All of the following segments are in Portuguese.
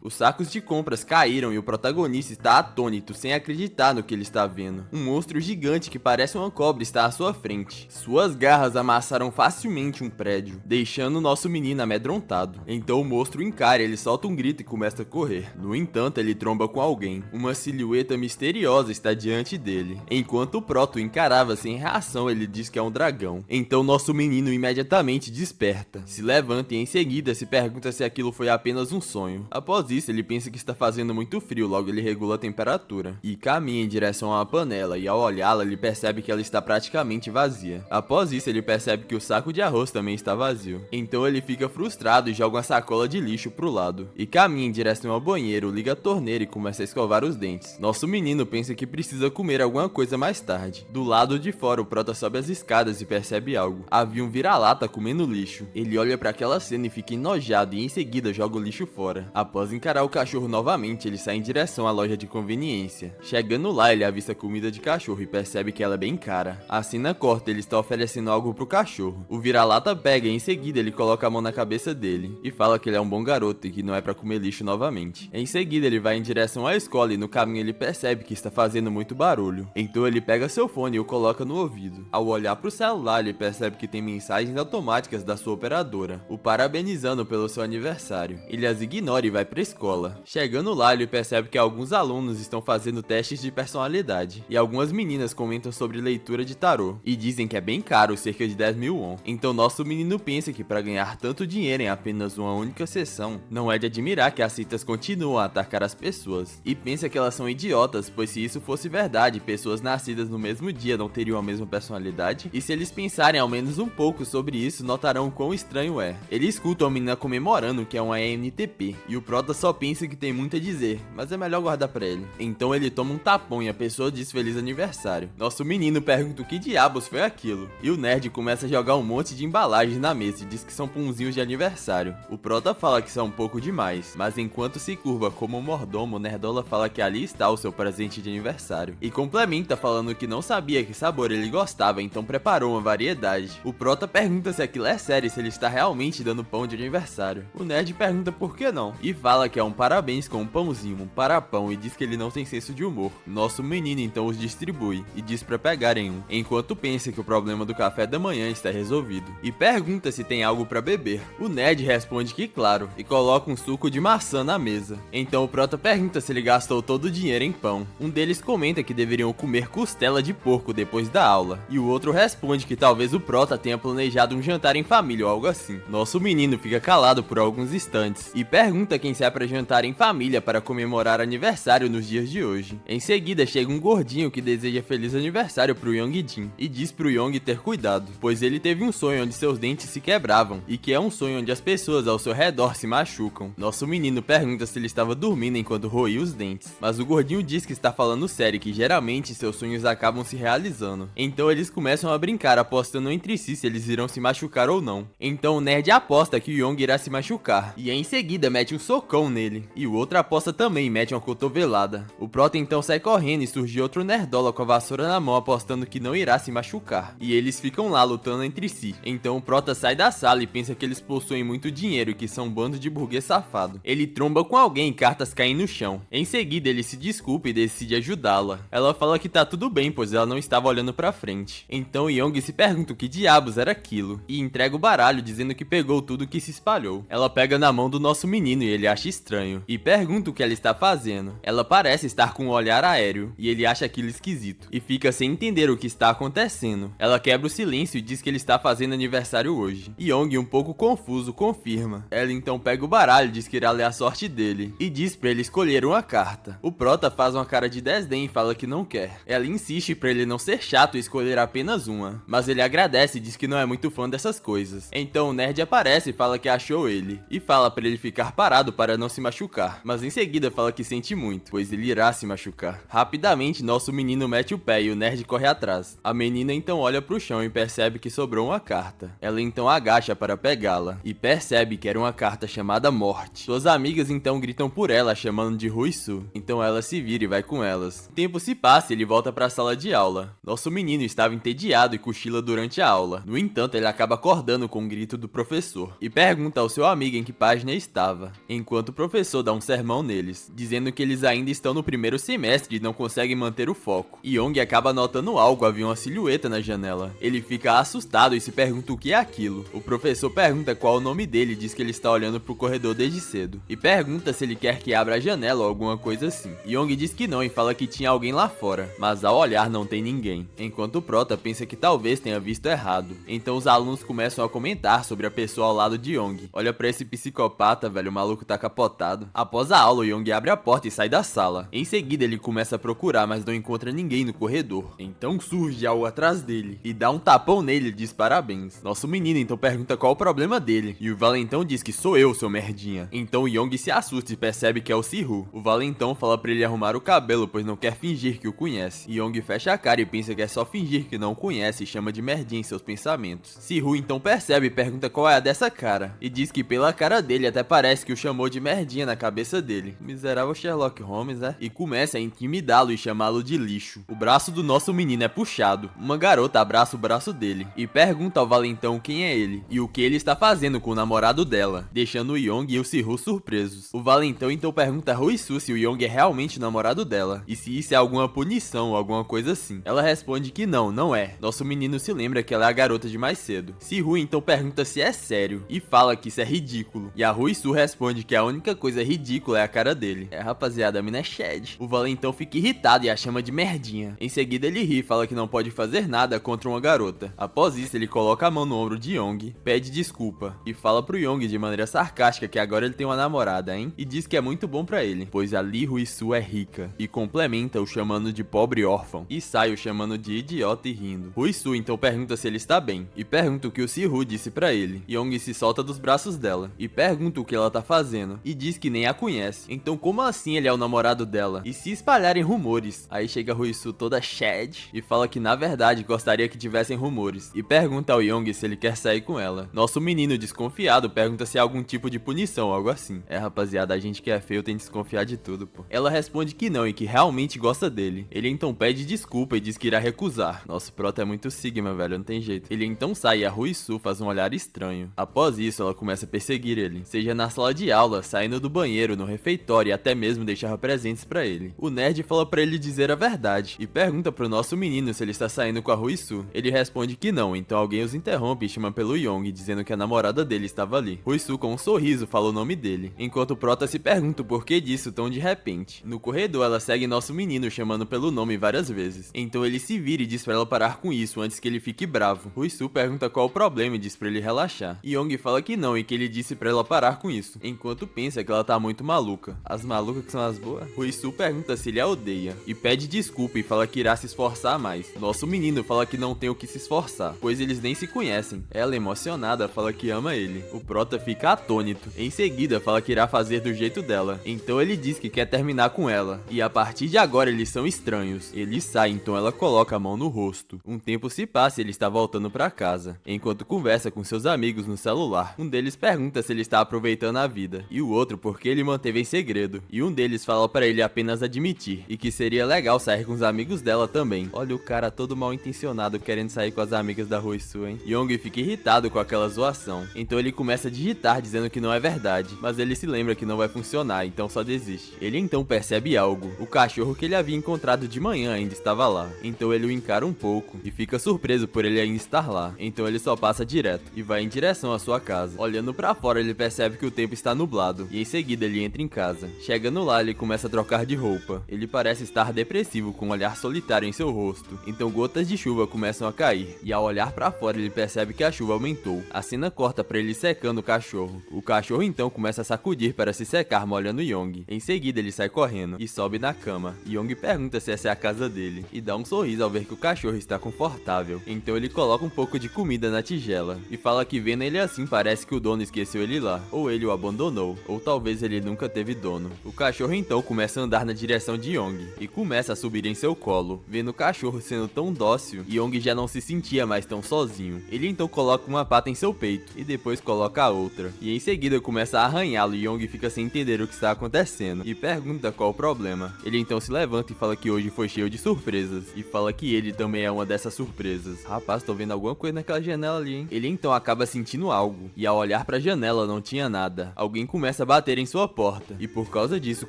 Os sacos de compras caíram e o protagonista está atônito, sem acreditar no que ele está vendo. Um monstro gigante que parece uma cobra está à sua frente. Suas garras amassaram facilmente um prédio, deixando nosso menino amedrontado. Então o monstro encara, ele solta um grito e começa a correr. No entanto, ele tromba com alguém. Uma silhueta misteriosa está diante dele. Enquanto o Proto encarava sem reação, ele diz que é um dragão. Então nosso menino imediatamente desperta, se levanta e em seguida se pergunta se aquilo foi apenas um sonho. Após isso, ele pensa que está fazendo muito frio, logo ele regula a temperatura e caminha em direção a uma panela, e ao olhá-la ele percebe que ela está praticamente vazia. Após isso, ele percebe que o saco de arroz também está vazio. Então ele fica frustrado e joga uma sacola de lixo pro lado e caminha em direção ao banheiro, liga a torneira e começa a escovar os dentes. Nosso menino pensa que precisa comer alguma coisa mais tarde. Do lado de fora, o Prota sobe as escadas e percebe algo. Havia um vira-lata comendo lixo. Ele olha para aquela cena e fica enojado e em seguida joga o lixo fora. Após encarar o cachorro novamente, ele sai em direção à loja de conveniência. Chegando lá, ele avista comida de cachorro e percebe que ela é bem cara. A cena corta, ele está oferecendo algo pro cachorro. O vira-lata pega e em seguida ele coloca a mão na cabeça dele e fala que ele é um bom garoto e que não é pra comer lixo novamente. Em seguida, ele vai em direção à escola e no caminho ele percebe que está fazendo muito barulho. Então ele pega seu fone e o coloca no ouvido. Ao olhar pro celular, ele percebe que tem mensagens automáticas da sua operadora, o parabenizando pelo seu aniversário. Ele as ignora e vai pra escola. Chegando lá, ele percebe que alguns alunos estão fazendo testes de personalidade e algumas meninas comentam sobre leitura de tarô e dizem que é bem caro, cerca de 10.000 won. Então nosso menino pensa que para ganhar tanto dinheiro em apenas uma única sessão, não é de admirar que as seitas continuam a atacar as pessoas e pensa que elas são idiotas, pois se isso fosse verdade, pessoas nascidas no mesmo dia não teriam a mesma personalidade, e se eles pensarem ao menos um pouco sobre isso, notarão o quão estranho é. Ele escuta uma menina comemorando que é uma ENTP, e o Prota só pensa que tem muito a dizer, mas é melhor guardar pra ele. Então ele toma um tapão e a pessoa diz feliz aniversário. Nosso menino pergunta o que diabos foi aquilo, e o nerd começa a jogar um monte de embalagens na mesa e diz que são pãozinhos de aniversário. O Prota fala que são um pouco demais, mas enquanto se curva como um mordomo, o Nerdola fala que ali está o seu presente de aniversário, e complementa falando que não sabia que sabor ele gostava, então preparou uma variedade. O Prota pergunta se aquilo é sério e se ele está realmente dando pão de aniversário. O nerd pergunta por que não, e fala que é um parabéns com um pãozinho, um parapão, e diz que ele não tem senso de humor. Nosso menino então os distribui e diz pra pegarem um, enquanto pensa que o problema do café da manhã está resolvido, e pergunta se tem algo pra beber. O nerd responde que claro, e coloca um suco de maçã na mesa. Então o Prota pergunta se ele gastou todo o dinheiro em pão. Um deles comenta que deveriam comer costela de porco depois da aula, e o outro responde que talvez o Prota tenha planejado um jantar em família ou algo assim. Nosso menino fica calado por alguns instantes e pergunta quem sai pra jantar em família para comemorar aniversário nos dias de hoje. Em seguida chega um gordinho que deseja feliz aniversário pro Yong-jin e diz pro Yong ter cuidado, pois ele teve um sonho onde seus dentes se quebravam e que é um sonho onde as pessoas ao seu redor se machucam. Nosso menino pergunta se ele estava dormindo enquanto roía os dentes, mas o gordinho diz que está falando sério e que geralmente seus sonhos acabam se realizando. Então eles começam a brincar apostando entre si se eles irão se machucar ou não. Então o nerd aposta que o Yong irá se machucar e em seguida mete um socão nele, e o outro aposta também e mete uma cotovelada. O Prota então sai correndo e surge outro nerdola com a vassoura na mão apostando que não irá se machucar, e eles ficam lá lutando entre si. Então o Prota sai da sala e pensa que eles possuem muito dinheiro e que são um bando de burguês safado. Ele tromba com alguém e cartas caem no chão. Em seguida ele se desculpa e decide ajudá-la. Ela fala que tá tudo bem, pois ela não estava olhando pra frente. Então Yong se pergunta o que diabos era aquilo e entrega o baralho dizendo que pegou tudo que se espalhou. Ela pega na mão do nosso menino e ele acha estranho e pergunta o que ela está fazendo. Ela parece estar com um olhar aéreo e ele acha aquilo esquisito e fica sem entender o que está acontecendo. Ela quebra o silêncio e diz que ele está fazendo aniversário hoje. Yong, um pouco confuso, confirma. Ela então pega o baralho e diz que irá ler a sorte dele e diz pra ele escolher uma carta. O Prota faz uma cara de desdém e fala que não quer. Ela insiste pra ele não ser chato e escolher apenas uma, mas ele agradece e diz que não é muito fã dessas coisas. Então o nerd aparece e fala que achou ele e fala pra ele ficar parado para não se machucar, mas em seguida fala que sente muito, pois ele irá se machucar. Rapidamente nosso menino mete o pé e o nerd corre atrás. A menina então olha pro chão e percebe que sobrou uma carta. Ela então agacha para pegá-la e percebe que era uma carta chamada Morte. Suas amigas então gritam por ela, chamando de Ruisu. Então ela se vira e vai com elas. O tempo se passa e ele volta para a sala de aula. Nosso menino estava entediado e cochila durante a aula. No entanto, ele acaba acordando com um grito do professor e pergunta ao seu amigo em que página estava. Enquanto enquanto o professor dá um sermão neles, dizendo que eles ainda estão no primeiro semestre e não conseguem manter o foco. Young acaba notando algo, havia uma silhueta na janela. Ele fica assustado e se pergunta o que é aquilo. O professor pergunta qual é o nome dele e diz que ele está olhando pro corredor desde cedo. E pergunta se ele quer que abra a janela ou alguma coisa assim. Young diz que não e fala que tinha alguém lá fora, mas ao olhar não tem ninguém. Enquanto o Prota pensa que talvez tenha visto errado. Então os alunos começam a comentar sobre a pessoa ao lado de Young. Olha pra esse psicopata, velho, o maluco tá capotado. Após a aula, Young abre a porta e sai da sala. Em seguida ele começa a procurar, mas não encontra ninguém no corredor. Então surge algo atrás dele e dá um tapão nele e diz parabéns. Nosso menino então pergunta qual o problema dele. E o Valentão diz que sou eu, seu merdinha. Então Young se assusta e percebe que é o Si-Woo. O Valentão fala pra ele arrumar o cabelo, pois não quer fingir que o conhece. Young fecha a cara e pensa que é só fingir que não o conhece e chama de merdinha em seus pensamentos. Si-Woo então percebe e pergunta qual é a dessa cara. E diz que pela cara dele até parece que o chamou de merdinha na cabeça dele. Miserável Sherlock Holmes, né? E começa a intimidá-lo e chamá-lo de lixo. O braço do nosso menino é puxado. Uma garota abraça o braço dele e pergunta ao Valentão quem é ele e o que ele está fazendo com o namorado dela, deixando o Young e o Si-Woo surpresos. O Valentão então pergunta a Ruisu se o Young é realmente o namorado dela e se isso é alguma punição ou alguma coisa assim. Ela responde que não é. Nosso menino se lembra que ela é a garota de mais cedo. Si-Woo então pergunta se é sério e fala que isso é ridículo. E a Ruisu responde que a única coisa ridícula é a cara dele. Rapaziada, a mina é Shed. O Valentão fica irritado e a chama de merdinha. Em seguida ele ri e fala que não pode fazer nada contra uma garota. Após isso ele coloca a mão no ombro de Young, pede desculpa e fala pro Young de maneira sarcástica que agora ele tem uma namorada, hein? E diz que é muito bom pra ele, pois a Lee Ruisu é rica. E complementa o chamando de pobre órfão e sai o chamando de idiota e rindo. Ruisu então pergunta se ele está bem e pergunta o que o Si-Woo disse pra ele. Young se solta dos braços dela e pergunta o que ela tá fazendo e diz que nem a conhece. Então como assim ele é o namorado dela? E se espalharem rumores? Aí chega Ruisu toda Shed e fala que na verdade gostaria que tivessem rumores e pergunta ao Young se ele quer sair com ela. Nosso menino desconfiado pergunta se há algum tipo de punição, algo assim. Rapaziada, a gente que é feio tem que desconfiar de tudo, pô. Ela responde que não e que realmente gosta dele. Ele então pede desculpa e diz que irá recusar. Nosso Prota é muito Sigma, velho, não tem jeito. Ele então sai e a Ruisu faz um olhar estranho. Após isso, ela começa a perseguir ele, seja na sala de aula, saindo do banheiro, no refeitório e até mesmo deixar presentes pra ele. O nerd fala pra ele dizer a verdade e pergunta pro nosso menino se ele está saindo com a Ruisu. Ele responde que não, então alguém os interrompe e chama pelo Young, dizendo que a namorada dele estava ali. Ruisu com um sorriso fala o nome dele, enquanto o Prota se pergunta o porquê disso tão de repente. No corredor ela segue nosso menino chamando pelo nome várias vezes, então ele se vira e diz pra ela parar com isso antes que ele fique bravo. Ruisu pergunta qual o problema e diz pra ele relaxar. Young fala que não e que ele disse pra ela parar com isso, enquanto pensa que ela tá muito maluca. As malucas que são as boas? Ruisu pergunta se ele a odeia e pede desculpa e fala que irá se esforçar mais. Nosso menino fala que não tem o que se esforçar, pois eles nem se conhecem. Ela, emocionada, fala que ama ele. O Prota fica atônito. Em seguida, fala que irá fazer do jeito dela. Então ele diz que quer terminar com ela. E a partir de agora eles são estranhos. Ele sai, então ela coloca a mão no rosto. Um tempo se passa e ele está voltando pra casa, enquanto conversa com seus amigos no celular. Um deles pergunta se ele está aproveitando a vida, e o outro porque ele manteve em segredo. E um deles fala pra ele apenas admitir, e que seria legal sair com os amigos dela também. Olha o cara todo mal intencionado querendo sair com as amigas da Ruisu, hein? Young fica irritado com aquela zoação. Então ele começa a digitar dizendo que não é verdade, mas ele se lembra que não vai funcionar, então só desiste. Ele então percebe algo. O cachorro que ele havia encontrado de manhã ainda estava lá. Então ele o encara um pouco e fica surpreso por ele ainda estar lá. Então ele só passa direto e vai em direção à sua casa. Olhando pra fora ele percebe que o tempo está nublado e em seguida ele entra em casa. Chegando lá ele começa a trocar de roupa. Ele parece estar depressivo com um olhar solitário em seu rosto. Então gotas de chuva começam a cair e ao olhar pra fora ele percebe que a chuva aumentou. A cena corta pra ele secando o cachorro. O cachorro então começa a sacudir para se secar molhando Young. Em seguida ele sai correndo e sobe na cama. Young pergunta se essa é a casa dele e dá um sorriso ao ver que o cachorro está confortável. Então ele coloca um pouco de comida na tigela e fala que vendo ele assim parece que o dono esqueceu ele lá, ou ele o abandonou, ou talvez ele nunca teve dono. O cachorro então começa a andar na direção de Young e começa a subir em seu colo. Vendo o cachorro sendo tão dócil, Young já não se sentia mais tão sozinho. Ele então coloca uma pata em seu peito e depois coloca a outra. E em seguida começa a arranhá-lo e Young fica sem entender o que está acontecendo e pergunta qual o problema. Ele então se levanta e fala que hoje foi cheio de surpresas e fala que ele também é uma dessas surpresas. Rapaz, tô vendo alguma coisa naquela janela ali, hein? Ele então acaba sentindo algo e ao olhar pra janela não tinha nada. Alguém começa começa a bater em sua porta, e por causa disso o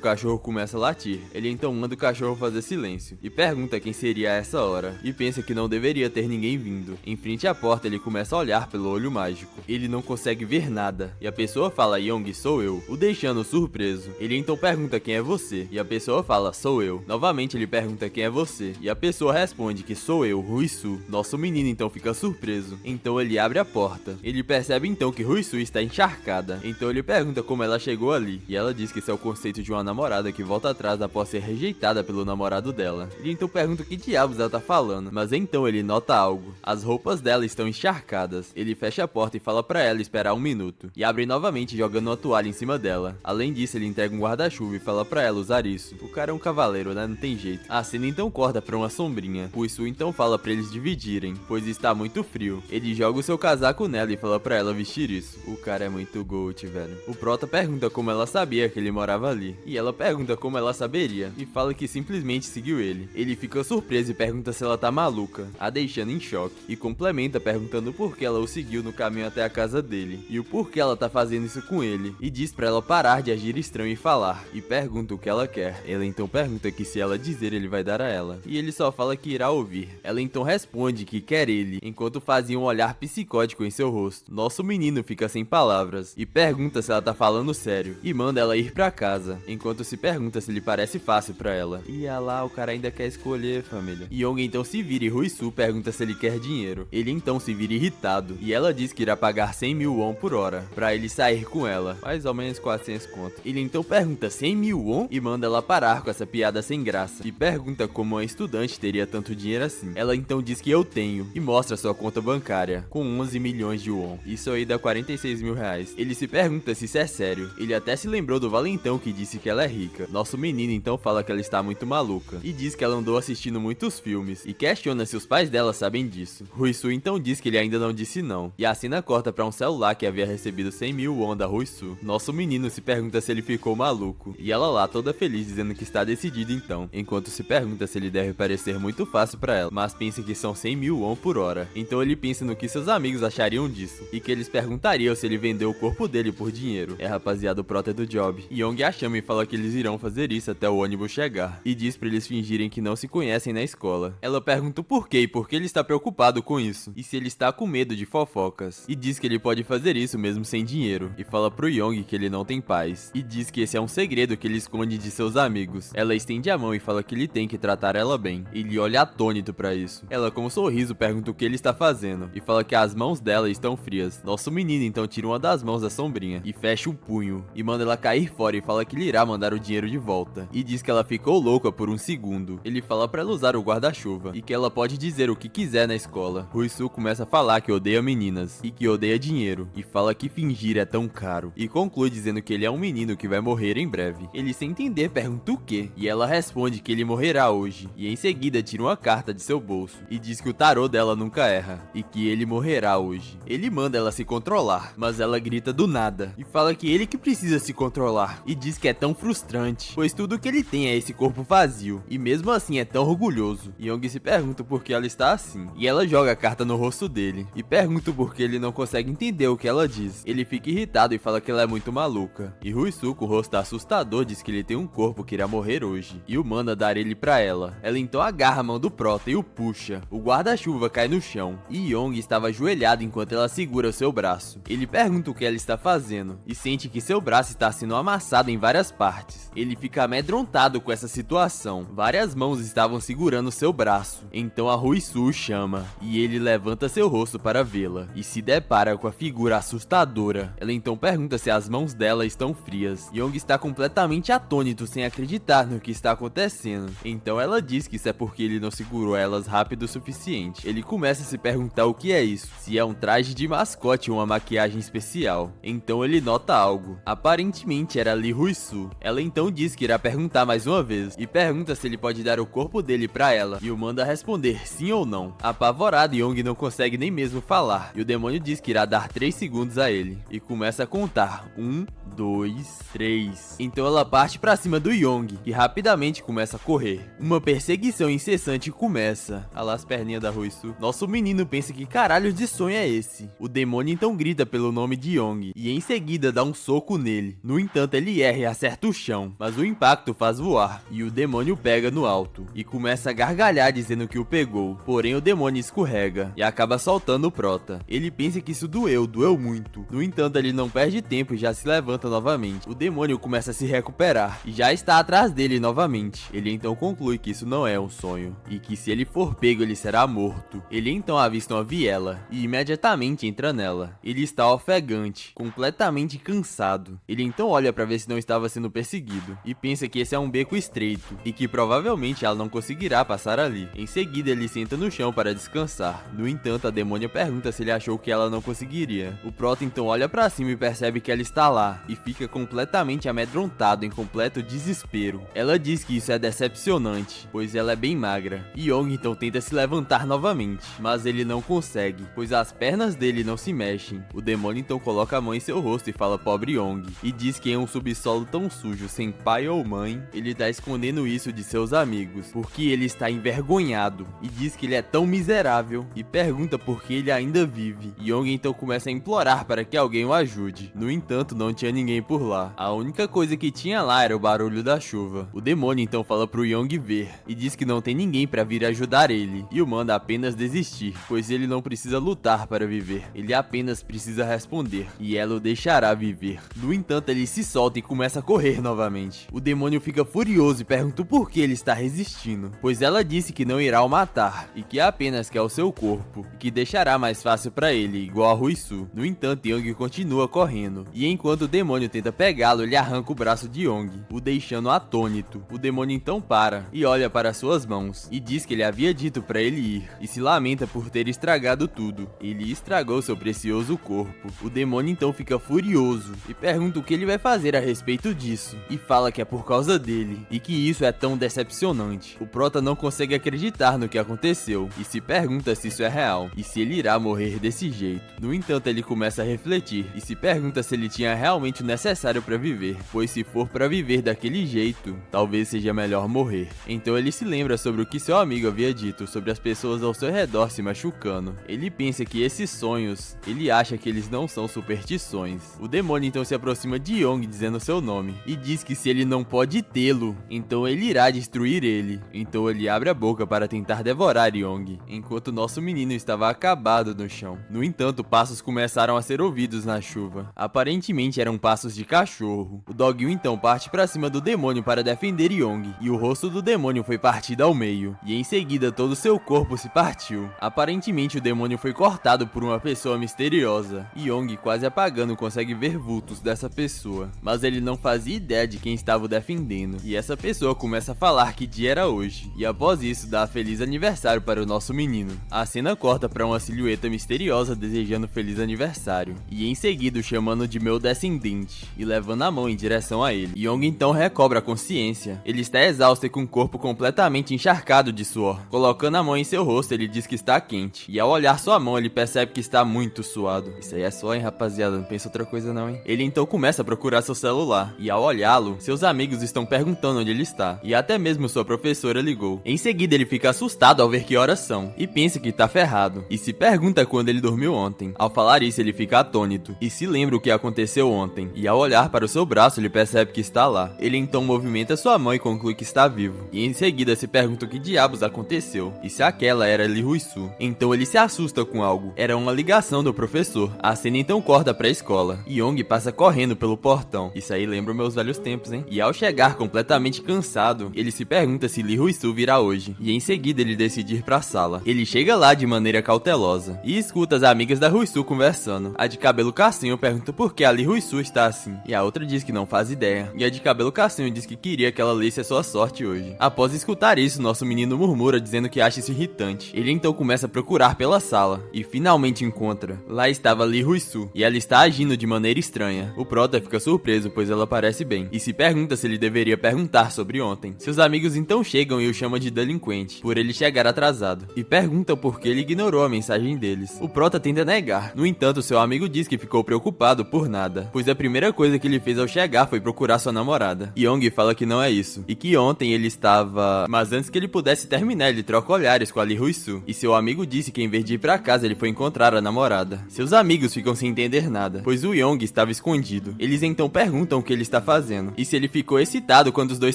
cachorro começa a latir. Ele então manda o cachorro fazer silêncio, e pergunta quem seria a essa hora, e pensa que não deveria ter ninguém vindo. Em frente à porta ele começa a olhar pelo olho mágico. Ele não consegue ver nada, e a pessoa fala: Young, sou eu, o deixando surpreso. Ele então pergunta quem é você, e a pessoa fala: sou eu. Novamente ele pergunta quem é você, e a pessoa responde que sou eu, Ruisu. Nosso menino então fica surpreso, então ele abre a porta. Ele percebe então que Ruisu está encharcada, então ele pergunta como ela chegou ali, e ela diz que esse é o conceito de uma namorada que volta atrás após ser rejeitada pelo namorado dela. Ele então pergunta o que diabos ela tá falando, mas então ele nota algo: as roupas dela estão encharcadas. Ele fecha a porta e fala pra ela esperar 1 minuto, e abre novamente jogando uma toalha em cima dela. Além disso, ele entrega um guarda-chuva e fala pra ela usar isso. O cara é um cavaleiro, né? Não tem jeito. A cena então corta pra uma sombrinha. Ruisu então fala pra eles dividirem, pois está muito frio. Ele joga o seu casaco nela e fala pra ela vestir isso. O cara é muito gold, velho. O prota pergunta como ela sabia que ele morava ali, e ela pergunta como ela saberia, e fala que simplesmente seguiu ele. Ele fica surpreso e pergunta se ela tá maluca, a deixando em choque, e complementa perguntando por que ela o seguiu no caminho até a casa dele, e o porquê ela tá fazendo isso com ele, e diz pra ela parar de agir estranho e falar, e pergunta o que ela quer. Ela então pergunta que se ela dizer ele vai dar a ela, e ele só fala que irá ouvir. Ela então responde que quer ele, enquanto fazia um olhar psicótico em seu rosto. Nosso menino fica sem palavras, e pergunta se ela tá falando sério, e manda ela ir pra casa, enquanto se pergunta se lhe parece fácil pra ela. E lá, o cara ainda quer escolher, família. Young então se vira e Ruisu pergunta se ele quer dinheiro. Ele então se vira irritado, e ela diz que irá pagar 100.000 won por hora, pra ele sair com ela, mais ou menos 400 conto. Ele então pergunta 100.000 won e manda ela parar com essa piada sem graça, e pergunta como uma estudante teria tanto dinheiro assim. Ela então diz que eu tenho, e mostra sua conta bancária, com 11 milhões de won. Isso aí dá 46 mil reais. Ele se pergunta se isso é sério. Ele até se lembrou do valentão que disse que ela é rica. Nosso menino então fala que ela está muito maluca, e diz que ela andou assistindo muitos filmes, e questiona se os pais dela sabem disso. Ruisu então diz que ele ainda não disse não, e a cena corta pra um celular que havia recebido 100.000 won da Ruisu. Nosso menino se pergunta se ele ficou maluco, e ela lá toda feliz dizendo que está decidida então, enquanto se pergunta se ele deve parecer muito fácil pra ela, mas pensa que são 100.000 won por hora. Então ele pensa no que seus amigos achariam disso, e que eles perguntariam se ele vendeu o corpo dele por dinheiro. Rapaziada, o prota é do job. Young a chama e fala que eles irão fazer isso até o ônibus chegar, e diz pra eles fingirem que não se conhecem na escola. Ela pergunta o porquê e por que ele está preocupado com isso, e se ele está com medo de fofocas, e diz que ele pode fazer isso mesmo sem dinheiro, e fala pro Young que ele não tem paz, e diz que esse é um segredo que ele esconde de seus amigos. Ela estende a mão e fala que ele tem que tratar ela bem. Ele olha atônito pra isso. Ela com um sorriso pergunta o que ele está fazendo, e fala que as mãos dela estão frias. Nosso menino então tira uma das mãos da sombrinha, e fecha o punho, e manda ela cair fora e fala que ele irá mandar o dinheiro de volta, e diz que ela ficou louca por um segundo. Ele fala pra ela usar o guarda-chuva, e que ela pode dizer o que quiser na escola. Ruisu começa a falar que odeia meninas, e que odeia dinheiro, e fala que fingir é tão caro, e conclui dizendo que ele é um menino que vai morrer em breve. Ele sem entender pergunta o quê, e ela responde que ele morrerá hoje, e em seguida tira uma carta de seu bolso, e diz que o tarô dela nunca erra, e que ele morrerá hoje. Ele manda ela se controlar, mas ela grita do nada, e fala que ele que precisa se controlar, e diz que é tão frustrante, pois tudo que ele tem é esse corpo vazio, e mesmo assim é tão orgulhoso. Young se pergunta por que ela está assim, e ela joga a carta no rosto dele, e pergunta por que ele não consegue entender o que ela diz. Ele fica irritado e fala que ela é muito maluca, e Ruisu, com o rosto assustador, diz que ele tem um corpo que irá morrer hoje, e o manda dar ele pra ela. Ela então agarra a mão do prota e o puxa. O guarda-chuva cai no chão, e Young estava ajoelhado enquanto ela segura o seu braço. Ele pergunta o que ela está fazendo, e sente que seu braço está sendo amassado em várias partes. Ele fica amedrontado com essa situação. Várias mãos estavam segurando seu braço. Então a Ruisu o chama, e ele levanta seu rosto para vê-la, e se depara com a figura assustadora. Ela então pergunta se as mãos dela estão frias. Young está completamente atônito, sem acreditar no que está acontecendo. Então ela diz que isso é porque ele não segurou elas rápido o suficiente. Ele começa a se perguntar o que é isso, se é um traje de mascote ou uma maquiagem especial. Então ele nota algo. Aparentemente era Lee Ruisu. Ela então diz que irá perguntar mais uma vez, e pergunta se ele pode dar o corpo dele pra ela, e o manda responder sim ou não. Apavorado, Young não consegue nem mesmo falar, e o demônio diz que irá dar 3 segundos a ele, e começa a contar 1, 2, 3. Então ela parte pra cima do Young, que rapidamente começa a correr. Uma perseguição incessante começa. Olha lá as perninhas da Ruisu. Nosso menino pensa que caralho de sonho é esse. O demônio então grita pelo nome de Young, e em seguida dá um soco soco nele. No entanto, ele erra e acerta o chão, mas o impacto faz voar, e o demônio pega no alto, e começa a gargalhar dizendo que o pegou, porém o demônio escorrega, e acaba soltando o prota. Ele pensa que isso doeu muito. No entanto, ele não perde tempo e já se levanta novamente. O demônio começa a se recuperar, e já está atrás dele novamente. Ele então conclui que isso não é um sonho, e que se ele for pego, ele será morto. Ele então avista uma viela, e imediatamente entra nela. Ele está ofegante, completamente cansado. Ele então olha para ver se não estava sendo perseguido, e pensa que esse é um beco estreito, e que provavelmente ela não conseguirá passar ali. Em seguida, ele senta no chão para descansar. No entanto, a demônia pergunta se ele achou que ela não conseguiria. O prota então olha para cima e percebe que ela está lá, e fica completamente amedrontado em completo desespero. Ela diz que isso é decepcionante, pois ela é bem magra. Yong então tenta se levantar novamente, mas ele não consegue, pois as pernas dele não se mexem. O demônio então coloca a mão em seu rosto e fala pobre Yong, e diz que em um subsolo tão sujo, sem pai ou mãe, ele tá escondendo isso de seus amigos, porque ele está envergonhado, e diz que ele é tão miserável, e pergunta por que ele ainda vive. Yong então começa a implorar para que alguém o ajude. No entanto, não tinha ninguém por lá. A única coisa que tinha lá era o barulho da chuva. O demônio então fala pro Yong ver, e diz que não tem ninguém para vir ajudar ele, e o manda apenas desistir, pois ele não precisa lutar para viver, ele apenas precisa responder, e ela o deixará viver. No entanto, ele se solta e começa a correr novamente. O demônio fica furioso e pergunta por que ele está resistindo, pois ela disse que não irá o matar, e que apenas quer o seu corpo, e que deixará mais fácil para ele, igual a Ruisu. No entanto, Yong continua correndo, e enquanto o demônio tenta pegá-lo, ele arranca o braço de Yong, o deixando atônito. O demônio então para, e olha para suas mãos, e diz que ele havia dito para ele ir, e se lamenta por ter estragado tudo. Ele estragou seu precioso corpo. O demônio então fica furioso, e pergunta o que ele vai fazer a respeito disso, e fala que é por causa dele, e que isso é tão decepcionante. O prota não consegue acreditar no que aconteceu, e se pergunta se isso é real, e se ele irá morrer desse jeito. No entanto, ele começa a refletir, e se pergunta se ele tinha realmente o necessário para viver, pois se for para viver daquele jeito, talvez seja melhor morrer. Então ele se lembra sobre o que seu amigo havia dito sobre as pessoas ao seu redor se machucando. Ele pensa que esses sonhos, ele acha que eles não são superstições. O demônio então se aproxima de Yong dizendo seu nome, e diz que se ele não pode tê-lo, então ele irá destruir ele. Então ele abre a boca para tentar devorar Yong, enquanto nosso menino estava acabado no chão. No entanto, passos começaram a ser ouvidos na chuva. Aparentemente eram passos de cachorro. O Doggy então parte para cima do demônio para defender Yong, e o rosto do demônio foi partido ao meio, e em seguida todo seu corpo se partiu. Aparentemente o demônio foi cortado por uma pessoa misteriosa. Yong, quase apagando, consegue ver vultos dessa pessoa, mas ele não fazia ideia de quem estava o defendendo, e essa pessoa começa a falar que dia era hoje, e após isso dá feliz aniversário para o nosso menino. A cena corta para uma silhueta misteriosa desejando feliz aniversário, e em seguida o chamando de meu descendente, e levando a mão em direção a ele. Yong então recobra a consciência. Ele está exausto e com o corpo completamente encharcado de suor. Colocando a mão em seu rosto, ele diz que está quente, e ao olhar sua mão ele percebe que está muito suado. Isso aí é só, hein, rapaziada, não pensa outra coisa não, hein. Ele então começa a procurar seu celular, e ao olhá-lo, seus amigos estão perguntando onde ele está, e até mesmo sua professora ligou. Em seguida ele fica assustado ao ver que horas são, e pensa que tá ferrado, e se pergunta quando ele dormiu ontem. Ao falar isso ele fica atônito, e se lembra o que aconteceu ontem, e ao olhar para o seu braço ele percebe que está lá. Ele então movimenta sua mão e conclui que está vivo, e em seguida se pergunta o que diabos aconteceu, e se aquela era Lee Ruisu. Então ele se assusta com algo, era uma ligação do professor. A cena então corta pra escola, Yong passa correndo pelo portão. Isso aí lembra meus velhos tempos, hein? E ao chegar completamente cansado, ele se pergunta se Lee Ruisu virá hoje, e em seguida ele decide ir pra sala. Ele chega lá de maneira cautelosa, e escuta as amigas da Ruisu conversando. A de cabelo castanho pergunta por que a Lee Ruisu está assim, e a outra diz que não faz ideia, e a de cabelo castanho diz que queria que ela lesse a sua sorte hoje. Após escutar isso, nosso menino murmura dizendo que acha isso irritante. Ele então começa a procurar pela sala, e finalmente encontra. Lá estava Lee Ruisu, e ela está agindo de maneira estranha. O prota fica surpreso, pois ela parece bem, e se pergunta se ele deveria perguntar sobre ontem. Seus amigos então chegam e o chamam de delinquente, por ele chegar atrasado, e perguntam por que ele ignorou a mensagem deles. O prota tenta negar. No entanto, seu amigo diz que ficou preocupado por nada, pois a primeira coisa que ele fez ao chegar foi procurar sua namorada. Yong fala que não é isso, e que ontem ele estava... Mas antes que ele pudesse terminar, ele troca olhares com a Lee Ruisu, e seu amigo disse que em vez de ir pra casa, ele foi encontrar a namorada. Seus amigos ficam sem entender nada, pois o Yong estava escondido escondido. Eles então perguntam o que ele está fazendo e se ele ficou excitado quando os dois